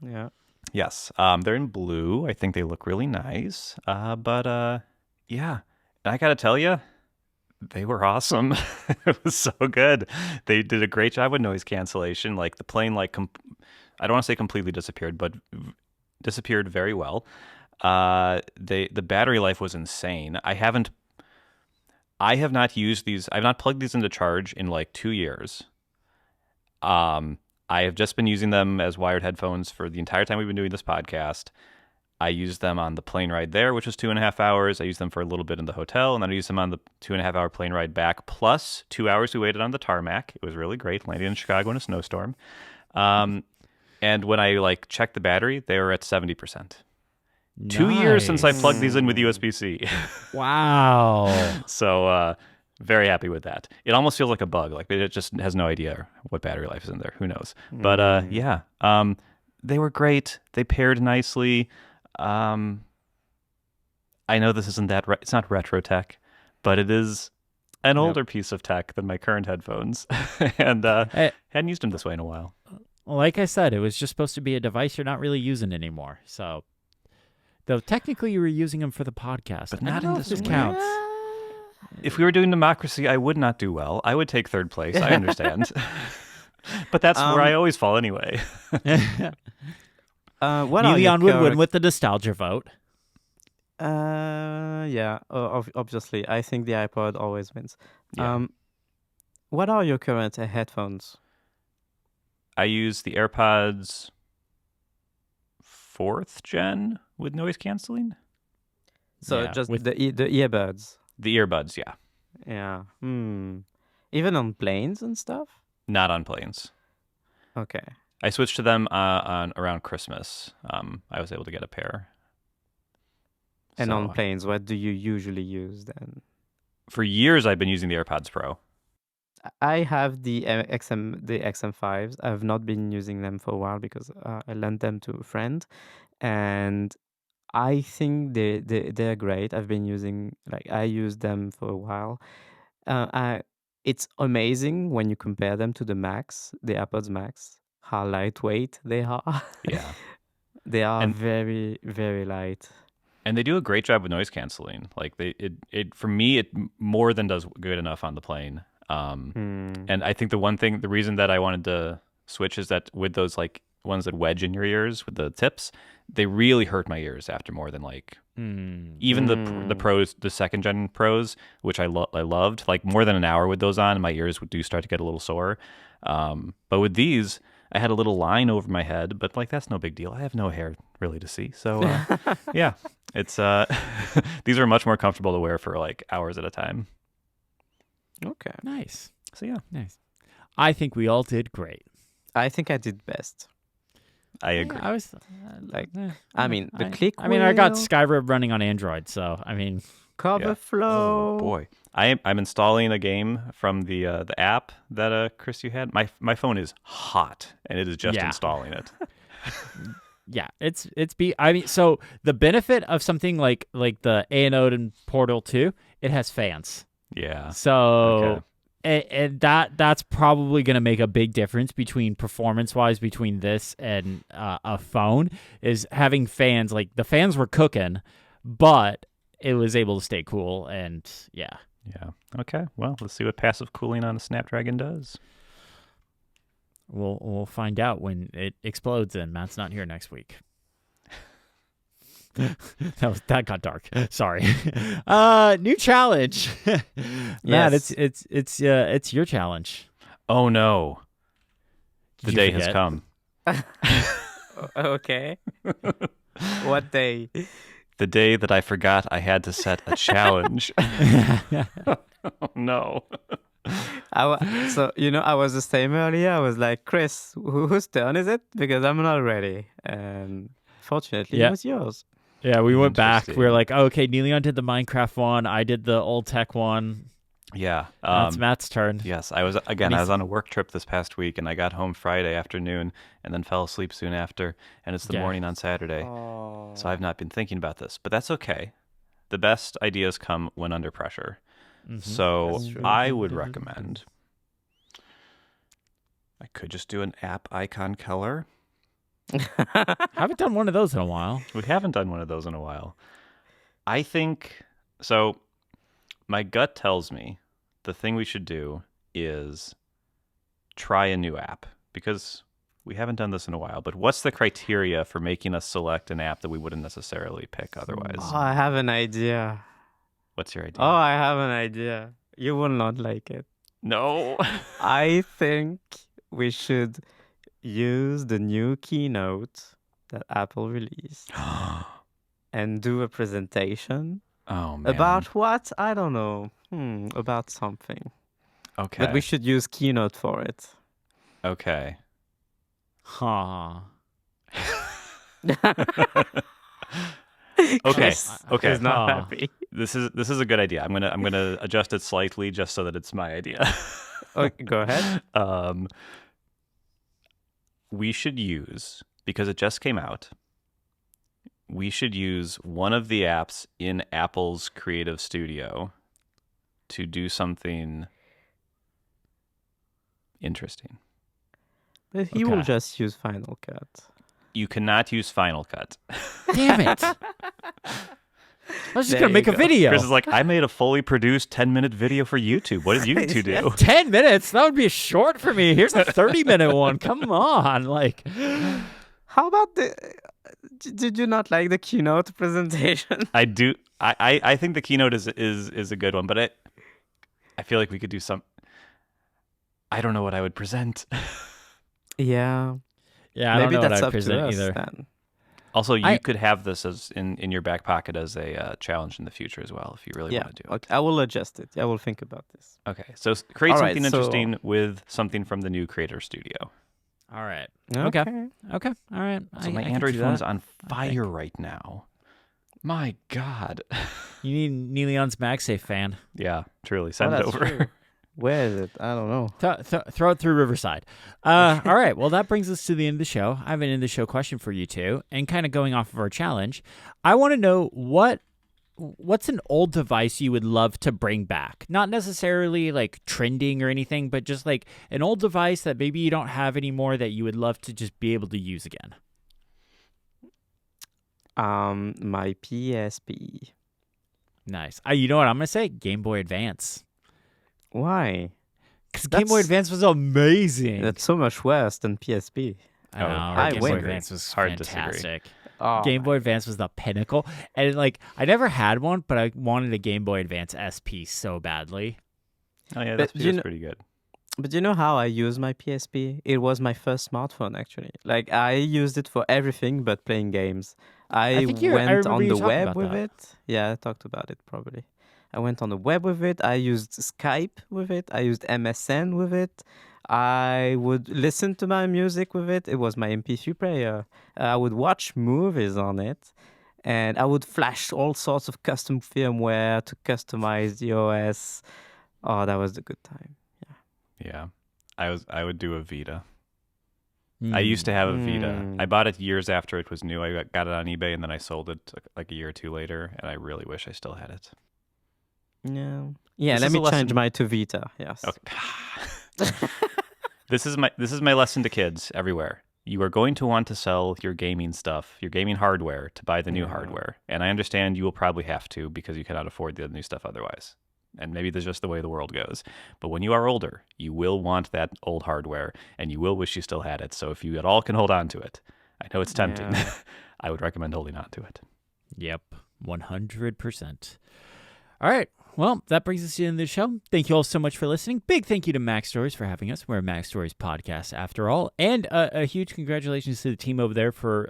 C: Yeah.
B: Yes. They're in blue. I think they look really nice. But yeah. And I got to tell you, they were awesome. It was so good. They did a great job with noise cancellation. Like the plane, I don't want to say completely disappeared, but disappeared very well. The battery life was insane. I have not used these. I've not plugged these into charge in like 2 years. I have just been using them as wired headphones for the entire time we've been doing this podcast. I used them on the plane ride there, which was 2.5 hours. I used them for a little bit in the hotel, and then I used them on the 2.5 hour plane ride back, plus 2 hours we waited on the tarmac. It was really great, landing in Chicago in a snowstorm. And when I checked the battery, they were at 70%. Nice. 2 years since I plugged these in with USB-C.
A: Wow.
B: So very happy with that. It almost feels like a bug. Like it just has no idea what battery life is in there. Who knows? But yeah, they were great. They paired nicely. I know this isn't it's not retro tech, but it is an older piece of tech than my current headphones. And hadn't used them this way in a while.
A: Like I said, it was just supposed to be a device you're not really using anymore. So, though technically you were using them for the podcast,
B: but not in this
A: counts.
B: If we were doing democracy, I would not do well. I would take third place. I understand. But that's where I always fall anyway.
A: Niléane would win with the nostalgia vote.
C: Yeah, obviously. I think the iPod always wins.
B: Yeah.
C: What are your current headphones?
B: I use the AirPods 4th gen with noise canceling.
C: So just the earbuds.
B: The earbuds, yeah.
C: Yeah. Even on planes and stuff?
B: Not on planes.
C: Okay.
B: I switched to them on around Christmas. I was able to get a pair.
C: And on planes, what do you usually use then?
B: For years, I've been using the AirPods Pro.
C: I have the XM5s. I've not been using them for a while because I lent them to a friend, and I think they're great. I've been using I used them for a while. It's amazing when you compare them to the Max, the AirPods Max, how lightweight they are.
B: Yeah,
C: they are very, very light.
B: And they do a great job with noise canceling. Like for me, it more than does good enough on the plane. And I think the reason that I wanted to switch is that with those ones that wedge in your ears with the tips, they really hurt my ears after more than even the Pros, the 2nd gen Pros, which I loved, more than an hour with those on, my ears do start to get a little sore. But with these, I had a little line over my head, but like that's no big deal. I have no hair really to see. So yeah, it's these are much more comfortable to wear for like hours at a time.
C: Okay.
A: Nice.
B: So yeah,
A: Nice. I think we all did great.
C: I think I did best.
B: I agree.
A: I was
C: I mean, the click
A: I mean, I got
C: wheel,
A: Skyrim running on Android, so I mean,
C: cover flow.
B: Oh boy, I'm installing a game from the app that Chris you had. My phone is hot and it is just
A: Yeah.
B: installing it.
A: yeah, I mean, so the benefit of something like the Anode and Portal 2, it has fans.
B: Yeah.
A: So
B: Okay.
A: and that's probably going to make a big difference between performance-wise between this and a phone, is having fans. Like the fans were cooking, but it was able to stay cool, and yeah.
B: Yeah. Okay. Well, let's see what passive cooling on a Snapdragon does.
A: We'll find out when it explodes, and Matt's not here next week. that got dark. Sorry. New challenge. Matt,
C: Yes.
A: it's your challenge.
B: Oh no. The
A: Did you
B: day has
A: forget?
B: come.
C: Okay. What day?
B: The day that I forgot I had to set a challenge. Oh no.
C: So I was the same earlier. I was like, Chris, whose turn is it? Because I'm not ready. And fortunately,
A: Yeah.
C: it was yours.
A: Yeah, we went back. We were
B: Interesting.
A: like, oh, okay, Niléane did the Minecraft one. I did the old tech one.
B: Yeah.
A: Now it's Matt's turn.
B: Yes, I was on a work trip this past week, and I got home Friday afternoon, and then fell asleep soon after, and it's the
A: Yeah.
B: morning on Saturday.
C: Oh.
B: So I've not been thinking about this, but that's okay. The best ideas come when under pressure. So
C: That's true.
B: I would recommend. I could just do an app icon color.
A: Haven't done one of those in a while.
B: We haven't done one of those in a while. I think so. My gut tells me the thing we should do is try a new app, because we haven't done this in a while. But what's the criteria for making us select an app that we wouldn't necessarily pick otherwise?
C: Oh, I have an idea.
B: What's your idea?
C: Oh, I have an idea. You will not like it.
B: No.
C: I think we should use the new keynote that Apple released and do a presentation
B: Oh man.
C: about what? I don't know. About something.
B: Okay.
C: But we should use keynote for it.
B: Okay.
A: Huh.
B: Okay.
C: Chris
B: Okay.
C: is not
A: Huh.
C: happy.
B: This is a good idea. I'm gonna adjust it slightly just so that it's my idea.
C: Okay, go ahead.
B: We should use, because it just came out, we should use one of the apps in Apple's Creative Studio to do something interesting.
C: But he will
A: Okay.
C: just use Final Cut.
B: You cannot use Final Cut.
A: Damn it. I was just
C: There
A: going to make
C: you
A: a
C: go.
A: video.
B: Chris is like, I made a fully produced 10-minute video for YouTube. What did you two do?
A: 10 minutes? That would be short for me. Here's a 30-minute one. Come on. Like,
C: How about did you not like the keynote presentation?
B: I do. I think the keynote is a good one, but I feel like we could do some. I don't know what I would present.
C: Yeah.
A: yeah, I
C: Maybe
A: don't know
C: that's
A: what I
C: up to
A: present
C: us
A: either.
C: then.
B: Also, you
A: I-
B: could have this as in your back pocket as a challenge in the future as well, if you really
C: Yeah.
B: want to do it.
C: Okay, I will adjust it. I will think about this.
B: Okay, so create
C: All right,
B: something
C: so-
B: interesting with something from the new Creator Studio.
A: All right. Okay. Okay. All right.
B: So my
A: I can
B: Android
A: do
B: phone is
A: that.
B: on
A: I think.
B: fire right now. My God.
A: You need Niléane's MagSafe fan.
B: Yeah, truly. Send it
C: that's
B: over.
C: true. Where is it? I don't know.
A: Throw it through Riverside. All right. Well, that brings us to the end of the show. I have an end of the show question for you two, and kind of going off of our challenge, I want to know what's an old device you would love to bring back? Not necessarily like trending or anything, but just like an old device that maybe you don't have anymore that you would love to just be able to use again.
C: My PSP.
A: Nice. You know what I'm gonna say? Game Boy Advance.
C: Why?
A: Because Game Boy
C: That's-
A: Advance was amazing.
C: That's so much worse than PSP.
A: I know.
B: I
A: Game
C: win.
A: Boy Advance was
B: Hard to disagree.
A: fantastic.
C: Oh,
A: Game Boy Advance was the pinnacle, and like I never had one, but I wanted a Game Boy Advance SP so badly.
B: Oh yeah,
C: But
B: that's
C: you know-
B: pretty good.
C: But you know how I use my PSP? It was my first smartphone, actually. Like, I used it for everything but playing games. I
A: I
C: went
A: remember
C: on
A: you
C: the
A: talking
C: web
A: about
C: with
A: that.
C: it. Yeah, I talked about it probably. I went on the web with it. I used Skype with it. I used MSN with it. I would listen to my music with it. It was my MP3 player. I would watch movies on it. And I would flash all sorts of custom firmware to customize the OS. Oh, that was a good time.
B: Yeah. I would do a Vita.
A: Hmm.
B: I used to have a Vita.
C: Mm.
B: I bought it years after it was new. I got it on eBay and then I sold it like a year or two later, and I really wish I still had it.
C: Yeah. Yeah,
B: This
C: let
B: is
C: me
B: a lesson-
C: change mine to Vita. Yes.
B: Okay. This is my lesson to kids everywhere. You are going to want to sell your gaming stuff, your gaming hardware, to buy the new
C: Yeah.
B: hardware. And I understand you will probably have to because you cannot afford the new stuff otherwise. And maybe that's just the way the world goes. But when you are older, you will want that old hardware and you will wish you still had it. So if you at all can hold on to it, I know it's tempting.
C: Yeah.
B: I would recommend holding on to it.
A: Yep, 100%. All right. Well, that brings us to the end of the show. Thank you all so much for listening. Big thank you to Mac Stories for having us. We're a Mac Stories podcast after all. And a huge congratulations to the team over there for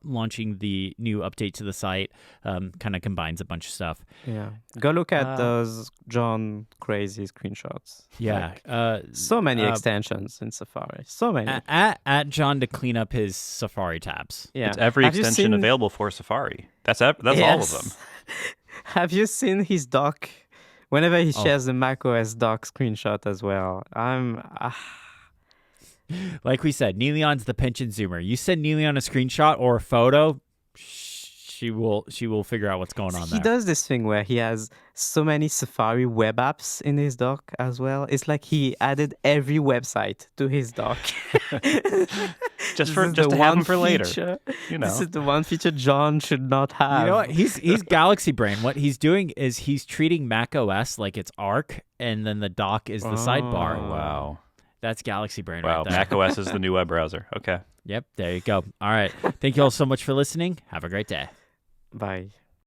A: launching the new update to the site. Kind of combines a bunch of stuff.
C: Yeah. Go look at those John crazy screenshots.
A: Yeah.
C: Like, so many extensions in Safari. So many.
A: At John to clean up his Safari tabs.
C: Yeah.
B: It's every
C: Have you
B: extension
C: seen-
B: available for Safari. That's all of them.
C: Have you seen his doc? Whenever he shares the macOS doc screenshot as well,
A: Like we said, Niléane's the pension zoomer. You send Niléane a screenshot or a photo, she will figure out what's going on
C: he
A: there.
C: does this thing where he has so many Safari web apps in his doc as well. It's like he added every website to his doc.
B: Just
C: This is
B: to
C: the
B: have them
C: one
B: for later.
C: feature-
B: You know.
C: This is the one feature John should not have.
A: You know what? He's Galaxy Brain. What he's doing is he's treating Mac OS like it's Arc, and then the dock is the sidebar.
C: Oh.
B: Wow.
A: That's Galaxy Brain
B: Wow.
A: right there.
B: Mac OS is the new web browser. Okay.
A: Yep, there you go. All right. Thank you all so much for listening. Have a great day.
C: Bye.